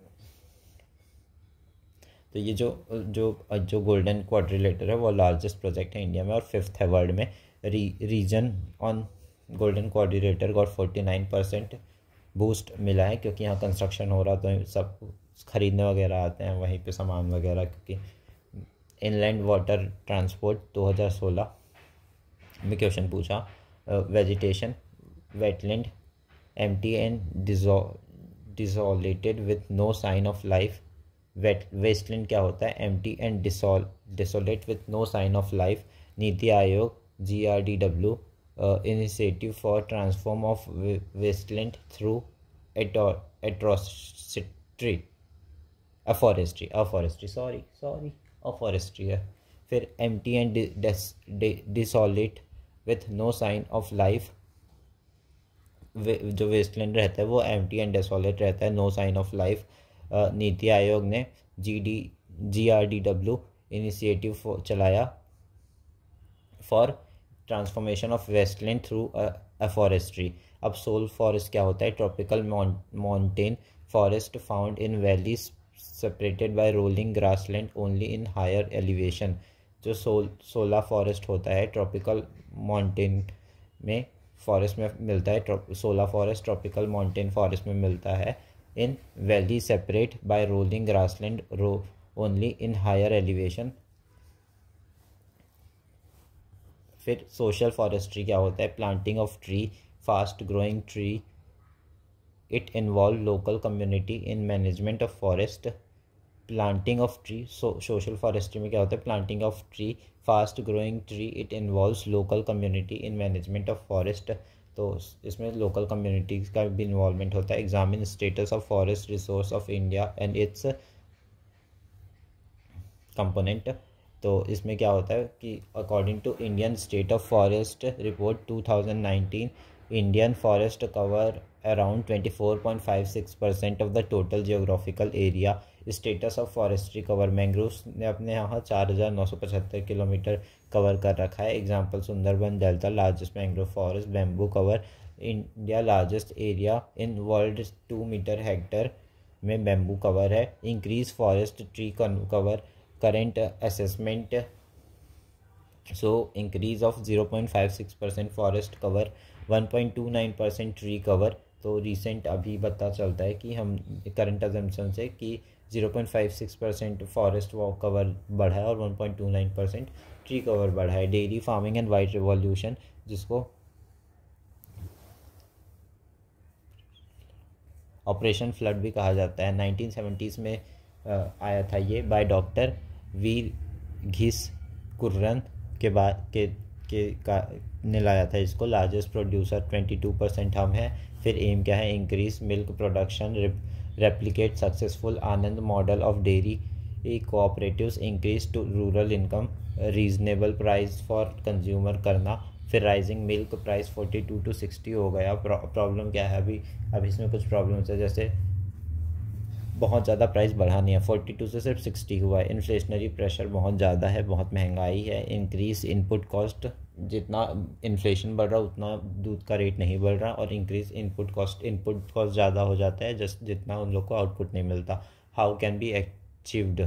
ये जो गोल्डन क्वाड्रिलेटर है वो लार्जेस्ट प्रोजेक्ट है इंडिया में और 5th है वर्ल्ड में. Reason on golden quadrilateral got 49% boost मिला है, क्योंकि यहाँ कंस्ट्रक्शन हो रहा तो सब खरीदने वगैरह आते हैं वहीं पे सामान वगैरह. क्योंकि इनलैंड वाटर ट्रांसपोर्ट 2016 में क्वेश्चन पूछा. Vegetation wetland empty and desolated with no sign of life. Wasteland क्या होता है. Empty and desolate with no sign of life. NITI Aayog GRDW initiative for transform of wasteland through atrocity अफॉरेस्ट्री है। फिर empty and desolate with no sign of life, जो वेस्टलैंड रहता है वो एम्प्टी एंड डेसोलेट रहता है, no sign of life. NITI Aayog ने GRDW इनिशिएटिव चलाया for transformation of wasteland through afforestry. अब सोल फॉरेस्ट क्या होता है? Tropical mountain forest found in valleys separated by rolling grassland only in higher elevation. जो सोला फॉरेस्ट होता है ट्रॉपिकल माउंटेन में फॉरेस्ट में मिलता है, सोला फॉरेस्ट ट्रॉपिकल माउंटेन फॉरेस्ट में मिलता है in valley separate by rolling grassland only in higher elevation. फिर सोशल फॉरेस्ट्री क्या होता है? Planting of tree, fast growing tree, it involve local community in management of forest. Planting of tree, social forestry में क्या होता है? Planting of tree, fast growing tree, it involves local community in management of forest. तो इसमें लोकल कम्युनिटीज़ का भी इन्वॉल्वमेंट होता है। Examine status of forest resource of India and its component. तो इसमें क्या होता है कि according to Indian state of forest report 2019, Indian forest cover around 24.56% of the total geographical area. Status of forestry cover, mangroves ने अपने यहाँ 4,975 किलोमीटर कवर कर रखा है। Example Sundarban delta, largest mangrove forest. Bamboo cover, India largest area in world 2 metre hectare में बैम्बू कवर है। Increase forest tree cover, current assessment so increase of 0.56% forest cover, 1.29% tree cover। तो रिसेंट अभी पता चलता है कि हम करंट अजम्पशन से कि 0.56% फॉरेस्ट कवर बढ़ा है और 1.29% ट्री कवर बढ़ा है। Dairy farming and white revolution, जिसको ऑपरेशन फ्लड भी कहा जाता है, 1970s में आया था ये बाय डॉक्टर वीर घिस कुर्रन ने लाया था इसको। लार्जेस्ट प्रोड्यूसर 22% हम हैं। फिर एम क्या है? Increase milk production, replicate successful Anand model of dairy cooperatives, increase to rural income, reasonable price for consumer करना। फिर राइजिंग मिल्क प्राइस 42 to 60 हो गया। प्रॉब्लम क्या है? अभी इसमें कुछ प्रॉब्लम्स है, जैसे बहुत ज़्यादा प्राइस बढ़ा नहीं है, 42 से सिर्फ 60 हुआ है। इन्फ्लेशनरी प्रेशर बहुत ज़्यादा है, बहुत महंगाई है। इंक्रीज इनपुट कॉस्ट, जितना इन्फ्लेशन बढ़ रहा उतना दूध का रेट नहीं बढ़ रहा। और इंक्रीज इनपुट कॉस्ट ज़्यादा हो जाता है जितना उन लोग को आउटपुट नहीं मिलता। How can be achieved?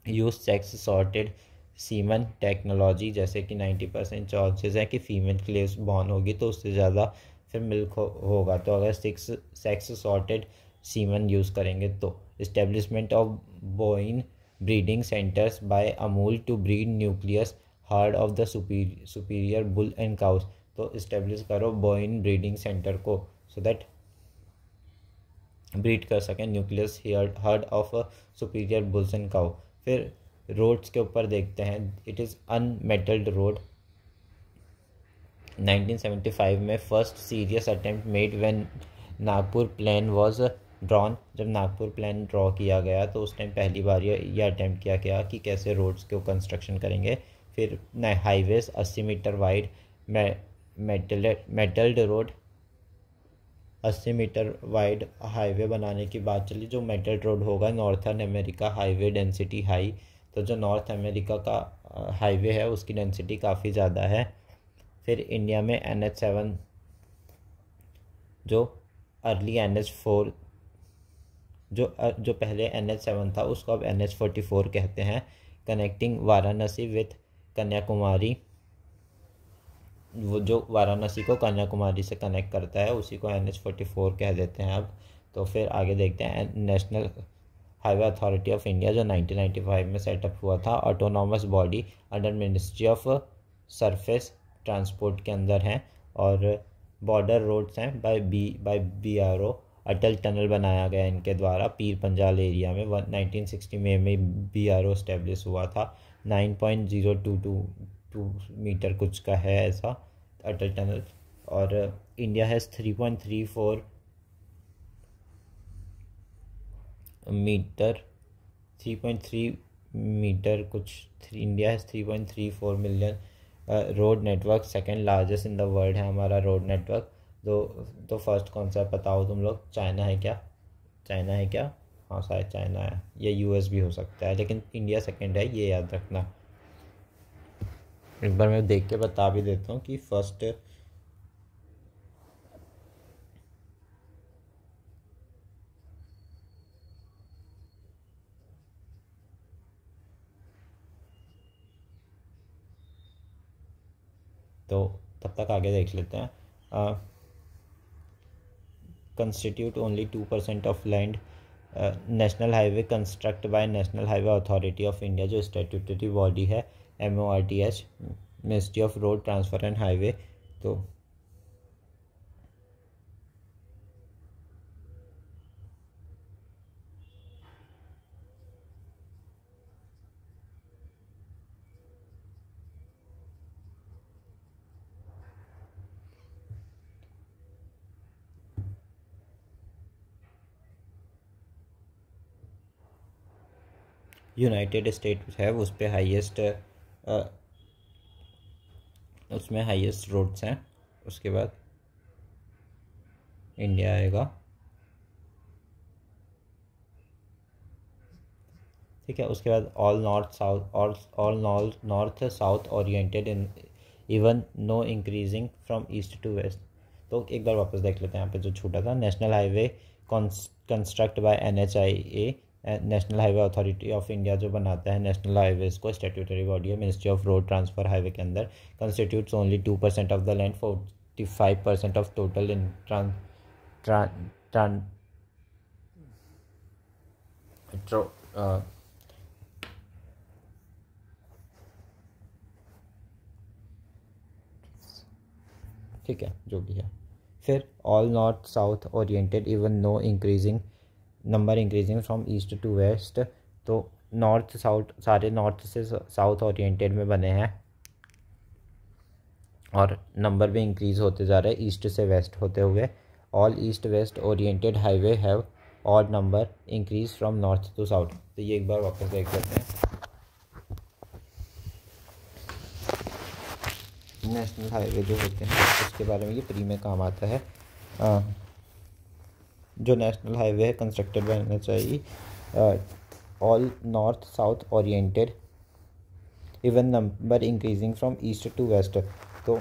Use sex sorted semen technology, जैसे कि 90% चांसेस है कि फीमेल क्लेव्स बॉर्न होगी तो उससे ज़्यादा फिर मिल्क होगा। तो अगर सेक्स सॉर्टेड सीमन यूज़ करेंगे तो। Establishment of bovine breeding centres by Amul to breed nucleus herd of the superior bull and cows. तो इस्टेब्लिश करो बोइन ब्रीडिंग सेंटर को सो दैट ब्रीड कर सकें nucleus herd of superior bulls and cow. फिर रोड्स के ऊपर देखते हैं, इट इज़ अनमेटल्ड रोड। 1975 में first serious attempt made when Nagpur plan was drawn. जब नागपुर प्लान ड्रॉ किया गया तो उस टाइम पहली बार ये अटेम्प्ट किया गया कि कैसे रोड्स को कंस्ट्रक्शन करेंगे। फिर highways 80 metre wide metalled road, 80 metre wide highway बनाने की बात चली। जो मेटल्ड रोड होगा, northern America highway density high. तो जो नॉर्थ अमेरिका का हाईवे है उसकी डेंसिटी काफ़ी ज़्यादा है। फिर इंडिया में NH7 जो अर्ली NH4 जो पहले NH7 था उसको अब NH44 कहते हैं। कनेक्टिंग वाराणसी विथ कन्याकुमारी, वो जो वाराणसी को कन्याकुमारी से कनेक्ट करता है उसी को NH44 कह देते हैं अब। तो फिर आगे देखते हैं national highway authority of India, जो 1995 में सेटअप हुआ था। Autonomous body under ministry of surface transport के अंदर हैं। और बॉर्डर रोड्स हैं बाय BRO। अटल टनल बनाया गया इनके द्वारा पीर पंजाल एरिया में 1960 में BRO इस्टेब्लिश हुआ था। 9.022 मीटर कुछ का है ऐसा। अटल टनल। और इंडिया हैज़ 3.34 मीटर 3.3 मीटर कुछ India has 3.34 million road network, second largest in the world है हमारा रोड नेटवर्क। तो फर्स्ट कौन सा है बताओ तुम लोग? चाइना है क्या? चाइना है क्या? हाँ शायद चाइना है, या यूएस भी हो सकता है, लेकिन इंडिया सेकेंड है, ये याद रखना। एक बार मैं देख के बता भी देता हूँ कि फर्स्ट तो तब तक आगे देख लेते हैं। Constitute only 2% of land. National highway construct by national highway authority of India, जो स्टैट्यूटरी बॉडी है, MORTH, ministry of road transfer and highway. तो यूनाइटेड स्टेट है, उस पर हाईएस्ट, उसमें हाईएस्ट रोड्स हैं। उसके बाद इंडिया आएगा, ठीक है। उसके बाद all north south oriented in even no increasing from east to west. तो एक बार वापस देख लेते हैं यहाँ पे जो छूटा था। National highway construct by NHIA, national highway authority of India जो बनाता है नेशनल हाईवेज को, स्टैट्यूटरी बॉडी है, ministry of road transfer highway के अंदर। Constitutes only 2% of the land, 45% of total in ठीक है, जो भी है। फिर all north south oriented even no increasing number increasing from east to west. तो नॉर्थ साउथ सारे नॉर्थ से साउथ ओरिएंटेड में बने हैं और नंबर भी इंक्रीज़ होते जा रहे हैं ईस्ट से वेस्ट होते हुए। All east west oriented highway have odd number increase from north to south. तो ये एक बार वापस देख लेते हैं। नेशनल हाईवे जो होते हैं उसके बारे में ये प्री में काम आता है। जो नेशनल हाईवे है constructed by NHIA, all north south oriented even number increasing from east to west. तो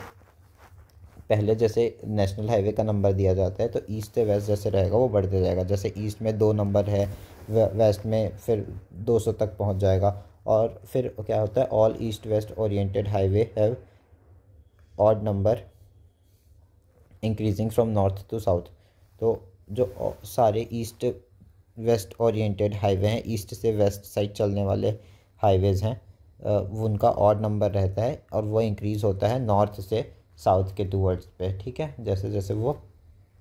पहले जैसे नेशनल हाईवे का नंबर दिया जाता है तो ईस्ट से वेस्ट जैसे रहेगा वो बढ़ते जाएगा। जैसे ईस्ट में 2 नंबर है, वेस्ट में फिर 200 तक पहुंच जाएगा। और फिर क्या होता है, all east west oriented highway have odd number increasing from north to south. तो जो सारे ईस्ट वेस्ट ओरिएंटेड हाईवे हैं, ईस्ट से वेस्ट साइड चलने वाले हाईवेज़ हैं, उनका ऑड नंबर रहता है और वो इंक्रीज़ होता है नॉर्थ से साउथ के टूवर्ड्स पे, ठीक है। जैसे जैसे वो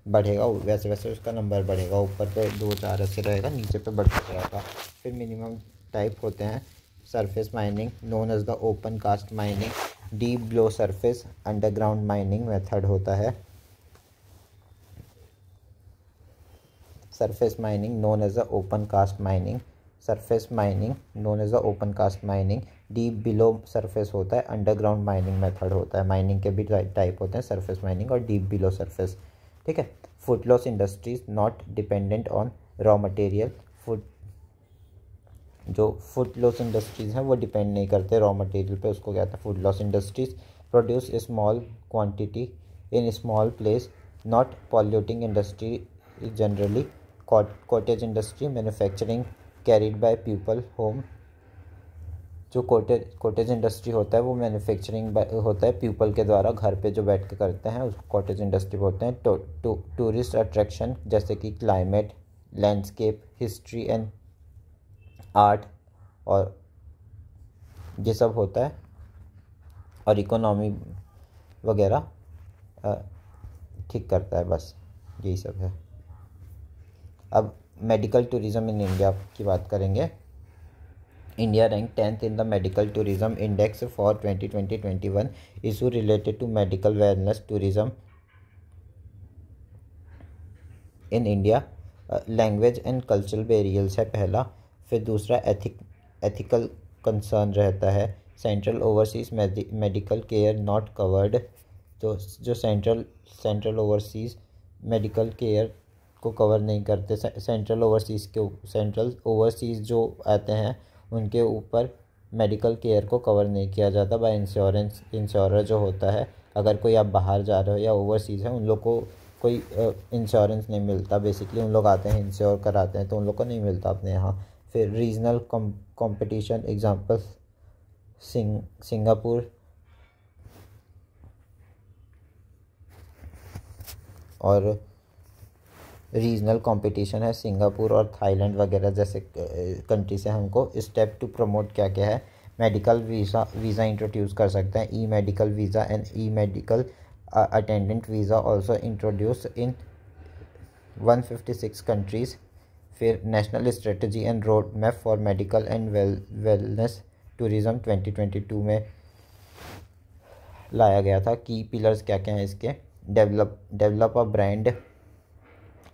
बढ़ेगा वैसे वैसे उसका नंबर बढ़ेगा, ऊपर पे 2-4 ऐसे रहेगा, नीचे पे बढ़ता जाएगा। फिर मिनिमम टाइप होते हैं surface mining known as the open cast mining, deep below surface underground mining method होता है। Surface mining known as the open cast mining, surface mining known as the open cast mining, deep below surface होता है, अंडरग्राउंड माइनिंग मेथड होता है। माइनिंग के भी टाइप होते हैं, सरफेस माइनिंग और डीप बिलो सरफेस, ठीक है। Footloose industries not dependent on raw material, जो फुटलॉस इंडस्ट्रीज़ हैं वो डिपेंड नहीं करते रॉ मटेरियल पे, उसको कहते हैं footloose industries. Produce small quantity in small place, not polluting industry generally. Cottage industry manufacturing carried by people home, जो कॉटेज इंडस्ट्री होता है वो मैन्युफैक्चरिंग होता है पीपल के द्वारा, घर पे जो बैठ के करते हैं उसको कॉटेज इंडस्ट्री बोलते हैं। टूरिस्ट अट्रैक्शन जैसे कि climate, landscape, history and art और ये सब होता है, और इकोनॉमी वगैरह ठीक करता है, बस यही सब है। अब मेडिकल टूरिज़्म इन इंडिया की बात करेंगे। India ranked 10th in the Medical Tourism Index for 2020-21 issue related to medical wellness tourism in India. Language and cultural barriers है पहला। फिर दूसरा एथिकल कंसर्न रहता है। Central overseas medical care not covered, तो जो सेंट्रल ओवरसीज मेडिकल केयर को कवर नहीं करते, सेंट्रल ओवरसीज जो आते हैं उनके ऊपर मेडिकल केयर को कवर नहीं किया जाता बाय इंश्योरर जो होता है। अगर कोई आप बाहर जा रहे हो या ओवरसीज़ है, उन लोग को कोई इंश्योरेंस नहीं मिलता। बेसिकली उन लोग आते हैं इंश्योर कराते हैं, तो उन लोग को नहीं मिलता अपने यहाँ। फिर रीजनल कंपटीशन एग्जांपल सिंगापुर और रीजनल कंपटीशन है सिंगापुर और थाईलैंड वगैरह जैसे कंट्री से। हमको स्टेप टू प्रमोट क्या क्या है, मेडिकल वीज़ा इंट्रोड्यूस कर सकते हैं, e medical visa and e medical attendant visa also introduce in 156 countries. फिर national strategy and road map for medical and wellness tourism 2022 में लाया गया था। की पिलर्स क्या क्या हैं इसके, develop a brand,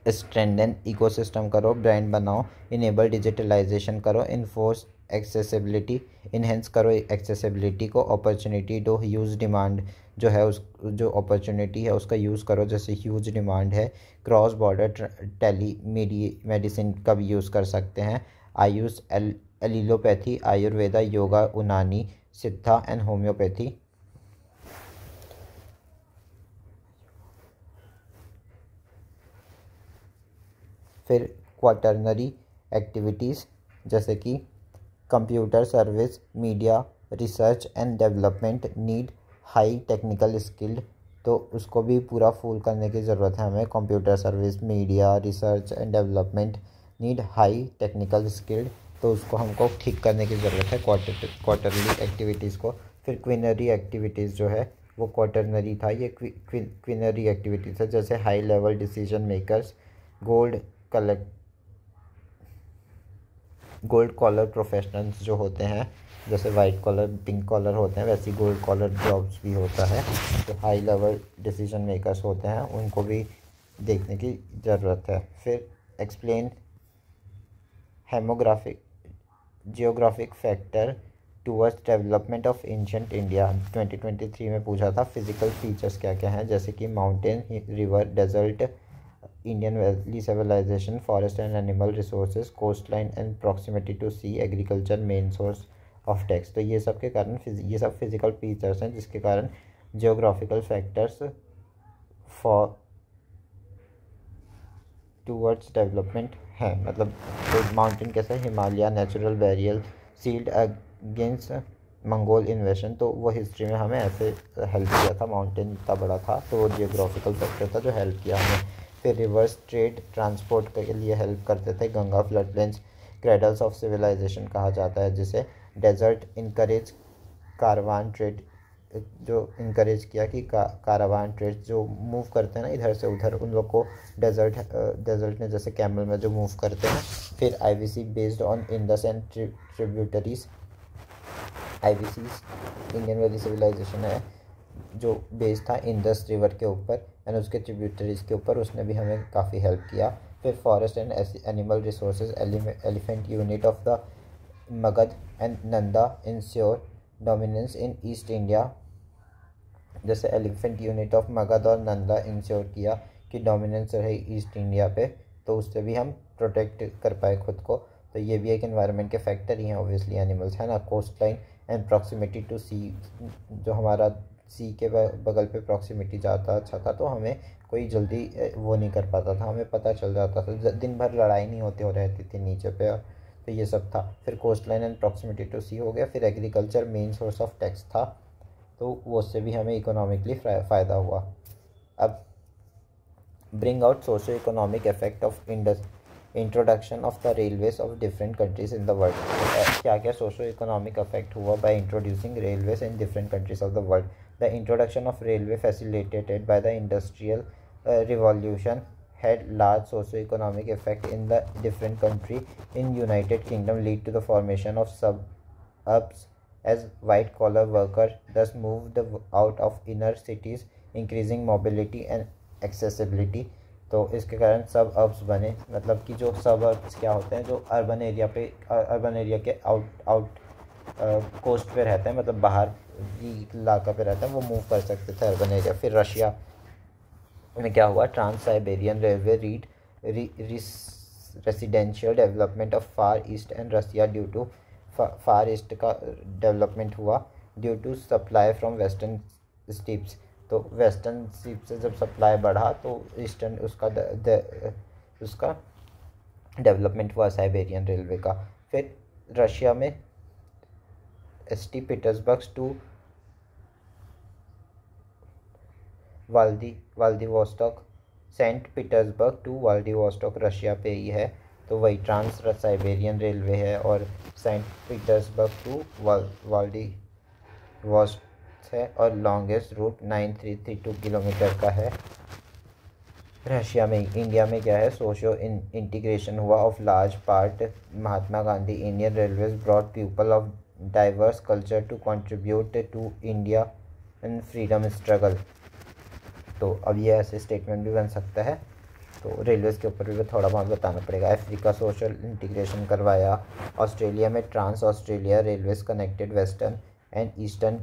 strengthen ecosystem करो, ब्रांड बनाओ, इनेबल डिजिटलाइजेशन करो, इन्फोर्स एक्सेसिबिलिटी, इन्हेंस करो एक्सेसिबिलिटी को, अपॉर्चुनिटी दो, ह्यूज डिमांड जो है उस जो अपॉर्चुनिटी है उसका यूज़ करो, जैसे ह्यूज डिमांड है। क्रॉस बॉर्डर टेली मेडिसिन का भी यूज़ कर सकते हैं। आयुष एलिलोपैथी, आयुर्वेदा, योगा, यूनानी, सिद्धा एंड होम्योपैथी। फिर क्वाटरनरी एक्टिविटीज़ जैसे कि computer service, media, research and development need high technical skilled, तो उसको भी पूरा फुल करने की ज़रूरत है हमें। Computer service, media, research and development need high technical skilled, तो उसको हमको ठीक करने की ज़रूरत है क्वार्टरली एक्टिविटीज़ को। फिर क्विनरी एक्टिविटीज़ जो है वो क्वाटरनरी था, ये क्विनरी एक्टिविटीज़ है, जैसे high level decision makers, gold collar professionals जो होते हैं, जैसे वाइट कॉलर, पिंक कॉलर होते हैं, वैसे गोल्ड कॉलर जॉब्स भी होता है। तो हाई लेवल डिसीजन मेकर्स होते हैं, उनको भी देखने की ज़रूरत है। फिर explain geographic factor towards development of ancient India 2023 में पूछा था। फिजिकल फीचर्स क्या क्या हैं, जैसे कि mountain, river, desert, Indian Valley civilization, forest and animal resources, coastline and proximity to sea, agriculture main source of tax। तो ये सब के कारण ये सब फिजिकल फीचर्स हैं जिसके कारण geographical factors for towards development है। मतलब तो माउंटेन कैसे, Himalaya natural barrier, sealed against Mongol invasion, तो वो हिस्ट्री में हमें ऐसे हेल्प किया था। माउंटेन इतना बड़ा था तो वो जियोग्राफिकल फैक्टर था जो हेल्प किया हमें। फिर रिवर्स ट्रेड ट्रांसपोर्ट के लिए हेल्प करते थे। Ganga flood plains cradles of civilization कहा जाता है जिसे। डेजर्ट इनकरेज कारवान ट्रेड, जो इनकरेज किया कि कारवान ट्रेड जो मूव करते हैं ना इधर से उधर, उन लोग को डेजर्ट ने जैसे कैमल में जो मूव करते हैं। फिर IVC based on Indus and tributaries, IVC Indian valley civilization है जो बेस्ड था इंडस रिवर के ऊपर एंड उसके ट्रिब्यूटरीज के ऊपर, उसने भी हमें काफ़ी हेल्प किया। फिर forest and animal resources, elephant unit of the Magadh and Nanda ensure dominance in east India, जैसे एलिफेंट यूनिट ऑफ मगध और नंदा इंश्योर किया कि डोमिनेंस रहे ईस्ट इंडिया पे, तो उससे भी हम प्रोटेक्ट कर पाए खुद को। तो ये भी एक एनवायरनमेंट के फैक्टर ही हैं ऑब्वियसली एनिमल्स, है ना। Coast line and proximity to sea, जो हमारा सी के बगल पे प्रॉक्सिमिटी ज़्यादा अच्छा था तो हमें कोई जल्दी वो नहीं कर पाता था, हमें पता चल जाता था, दिन भर लड़ाई नहीं होती हो रहती थी नीचे पे, तो ये सब था। फिर coast line and proximity to sea हो गया। फिर agriculture main source of tax था, तो वो उससे भी हमें इकोनॉमिकली फ़ायदा हुआ। अब bring out socio economic effect of introduction of the railways of different countries in the world. क्या क्या सोशो इकोनॉमिक इफेक्ट हुआ by introducing railways in different countries of the world. The introduction of railway facilitated by the Industrial Revolution had large socio-economic effect in the different country. In United Kingdom lead to the formation of suburbs as white collar workers thus moved out of inner cities, increasing mobility and accessibility. तो इसके कारण सब अब्स बने, मतलब कि जो सब अब्स क्या होते हैं, जो अर्बन एरिया के आउट कोस्ट पे रहते हैं, मतलब बाहर इलाका पे रहते हैं, वो मूव कर सकते थे अर्बन एरिया। फिर रशिया में क्या हुआ, trans Siberian railway read residential development of far east and Russia due to far east का डेवलपमेंट हुआ due to supply from western steppes. तो वेस्टर्न स्टीप से जब सप्लाई बढ़ा तो ईस्टर्न उसका डेवलपमेंट हुआ साइबेरियन रेलवे का। फिर रशिया में st Petersburg to Vladivostok, saint Petersburg to Vladivostok Russia पे ही है, तो वही ट्रांस साइबेरियन रेलवे है। और सेंट पीटर्सबर्ग टू व्लादिवोस्टॉक है और लॉन्गेस्ट रूट 9332 किलोमीटर का है रशिया में। इंडिया में क्या है, सोशो इंटीग्रेशन हुआ of large part Mahatma Gandhi Indian railways brought people of diverse culture to contribute to India in freedom struggle. तो अब ये ऐसे स्टेटमेंट भी बन सकता है। तो रेलवेज के ऊपर भी थोड़ा बहुत बताना पड़ेगा। अफ्रीका सोशल इंटीग्रेशन करवाया। ऑस्ट्रेलिया में trans Australia railways connected western and eastern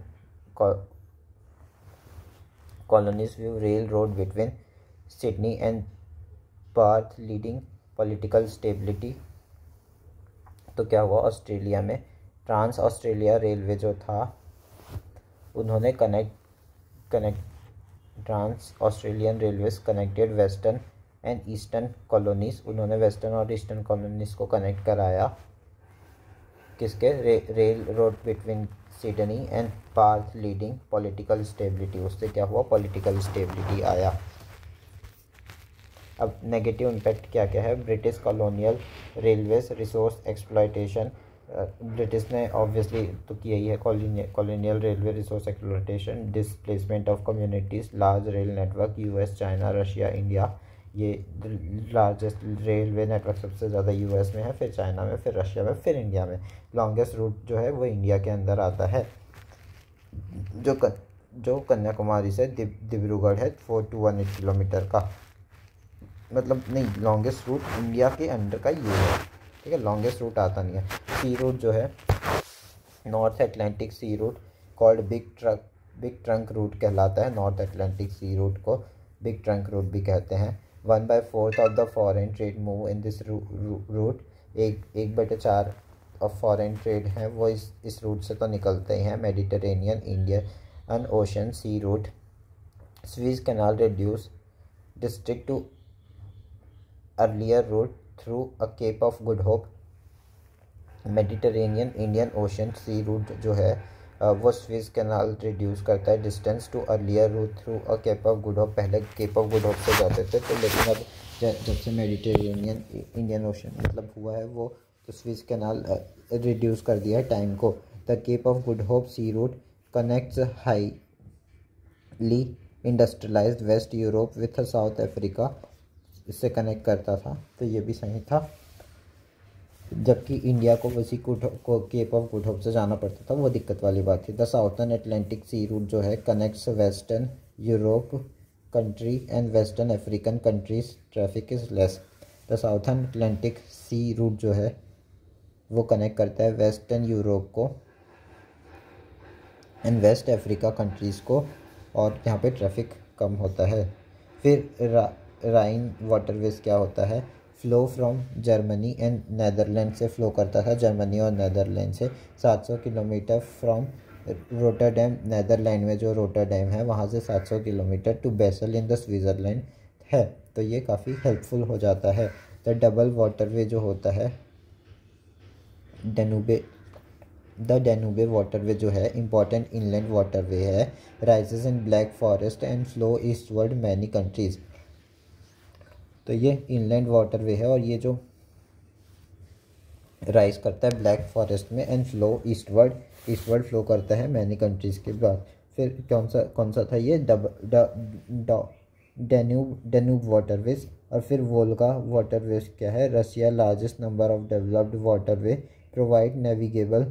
colonies with railroad between Sydney and Perth leading political stability। तो क्या हुआ, ऑस्ट्रेलिया में ट्रांस ऑस्ट्रेलिया रेलवे जो था उन्होंने trans Australian railways connected western and eastern colonies, उन्होंने वेस्टर्न और ईस्टर्न कॉलोनीज को कनेक्ट कराया। किसके, rail road between Sydney and Perth leading political stability, उससे क्या हुआ, पॉलिटिकल स्टेबिलिटी आया। अब नेगेटिव इम्पैक्ट क्या क्या है, British colonial railways resource exploitation, British ने ऑब्वियसली तो किया ही है colonial railway resource exploitation, displacement of communities, large rail network, US China Russia India, ये लार्जेस्ट रेलवे नेटवर्क सबसे ज़्यादा यूएस में है, फिर चाइना में, फिर रशिया में, फिर इंडिया में। लॉन्गेस्ट रूट जो है वो इंडिया के अंदर आता है, जो कन्याकुमारी से डिब्रूगढ़ है 4218 किलोमीटर का, मतलब नहीं, लॉन्गेस्ट रूट इंडिया के अंदर का ये है, ठीक है, लॉन्गेस्ट रूट आता नहीं है। सी रूट जो है north Atlantic sea route called big trunk route कहलाता है। नॉर्थ अटलांटिक सी रूट को बिग ट्रंक रूट भी कहते हैं। 1/4 of the foreign trade move in this route, 1/4 of foreign trade है वो इस रूट से तो निकलते ही हैं। Mediterranean Indian Ocean sea route, Suez canal reduce district to earlier route through a cap of good Hope. Mediterranean Indian Ocean sea route जो है वो स्विस कैनाल रिड्यूस करता है distance to earlier route through a cap of good hope. पहले केप ऑफ गुड होप से जाते थे, तो लेकिन अब जब से मेडिटेरेनियन इंडियन ओशन मतलब हुआ है वो, तो स्विस कैनाल रिड्यूस कर दिया है टाइम को। The cap of good hope sea route connects highly industrialised west Europe with south Africa, इससे कनेक्ट करता था, तो ये भी सही था। जबकि इंडिया को वैसी केप ऑफ गुड होप से जाना पड़ता था, वो दिक्कत वाली बात थी। The southern Atlantic sea route जो है connects western Europe country and western African countries, traffic is less. The southern Atlantic sea route जो है वो कनेक्ट करता है वेस्टर्न यूरोप को एंड वेस्ट अफ्रीका कंट्रीज़ को, और यहाँ पे ट्रैफिक कम होता है। फिर राइन वाटरवेज क्या होता है, flow from Germany and Netherland से फ्लो करता था, जर्मनी और नेदरलैंड से। 700 किलोमीटर फ्रॉम रोटरडैम, नेदरलैंड में जो रोटरडैम है वहाँ से 700 kilometre to Basel in the Switzerland है, तो ये काफ़ी हेल्पफुल हो जाता है। द डबल वाटरवे जो होता है द डेनूबे वाटरवे जो है इम्पॉर्टेंट इनलैंड वाटरवे है, rises in black forest and flow eastward many countries. तो ये इनलैंड वाटरवे है और ये जो राइज करता है ब्लैक फॉरेस्ट में एंड फ्लो ईस्टवर्ड फ्लो करता है मैनी कंट्रीज़ के बाद। फिर कौन सा था ये, डेन्यूब वाटरवेज, और फिर वोल्गा वाटरवेज क्या है, Russia largest number of developed waterway, provide navigable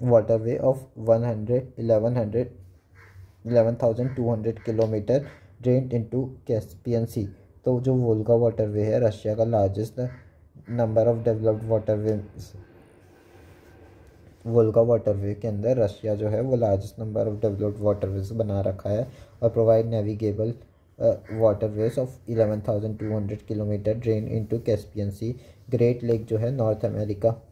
waterway of 11,200 kilometre drained into Caspian Sea. तो जो वोल्गा वाटरवे है रशिया का largest number of developed waterway, Volga waterway के अंदर रशिया जो है वो largest number of developed waterways बना रखा है, और provide navigable waterways of 11,200 kilometre drain into Caspian Sea. Great lake जो है नॉर्थ अमेरिका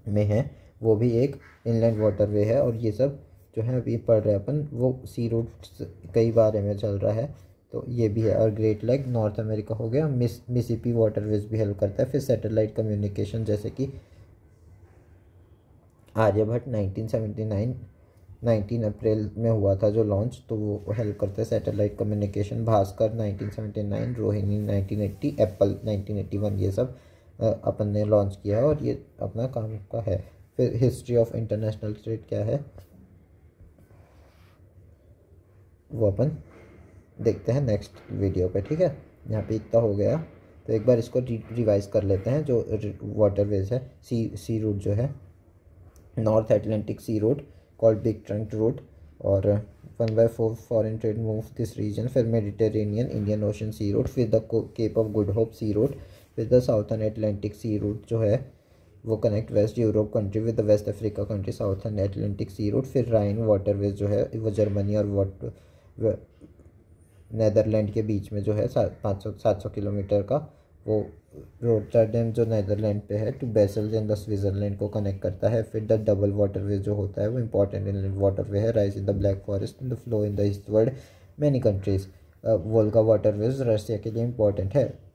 में है, वो भी एक इनलैंड वाटरवे है। और ये सब जो है अभी पढ़ रहे हैं अपन, वो सी रूट्स कई बारे में चल रहा है, तो ये भी है। और ग्रेट लेक नॉर्थ अमेरिका हो गया। मिसिसिपी वाटरवेज भी हेल्प करता है। फिर सैटेलाइट कम्युनिकेशन, जैसे कि आर्यभट्ट 19 अप्रैल में हुआ था जो लॉन्च, तो वो हेल्प करता है satellite communication. Bhaskar 1979, Rohini 1980, Apple 1981, ये सब अपन ने लॉन्च किया है और ये अपना काम का है। फिर हिस्ट्री ऑफ इंटरनेशनल ट्रेड क्या है वो अपन देखते हैं नेक्स्ट वीडियो पे, ठीक है। यहाँ पे इतना हो गया, तो एक बार इसको रिवाइज कर लेते हैं। जो वाटरवेज है, सी रूट जो है, north Atlantic sea road called big trunk road, और 1/4 foreign trade move this region. फिर Mediterranean Indian Ocean sea road, फिर the cap of good hope sea road, फिर the southern Atlantic sea route जो है वो connect west Europe country with the west Africa country, southern Atlantic sea route. फिर राइन वाटरवेज जो है वो जर्मनी और नेदरलैंड के बीच में जो है 700 किलोमीटर का, वो रोटरडैम जो नेदरलैंड पे है to Brussels and the Switzerland को कनेक्ट करता है। फिर द डबल वाटरवे जो होता है वो इंपॉर्टेंट इनलैंड वाटरवे है, rise in the black forest in the flow in the eastward many countries. Volga waterways Russia के लिए इंपॉर्टेंट है।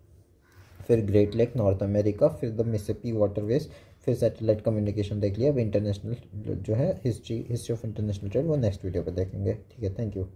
फिर ग्रेट लेक नॉर्थ अमेरिका, फिर द मिसिसिपी वाटरवेज, फिर सैटेलाइट कम्युनिकेशन देख लिया। अब इंटरनेशनल जो है हिस्ट्री ऑफ इंटरनेशनल ट्रेड वो नेक्स्ट वीडियो पे देखेंगे, ठीक है। Thank you.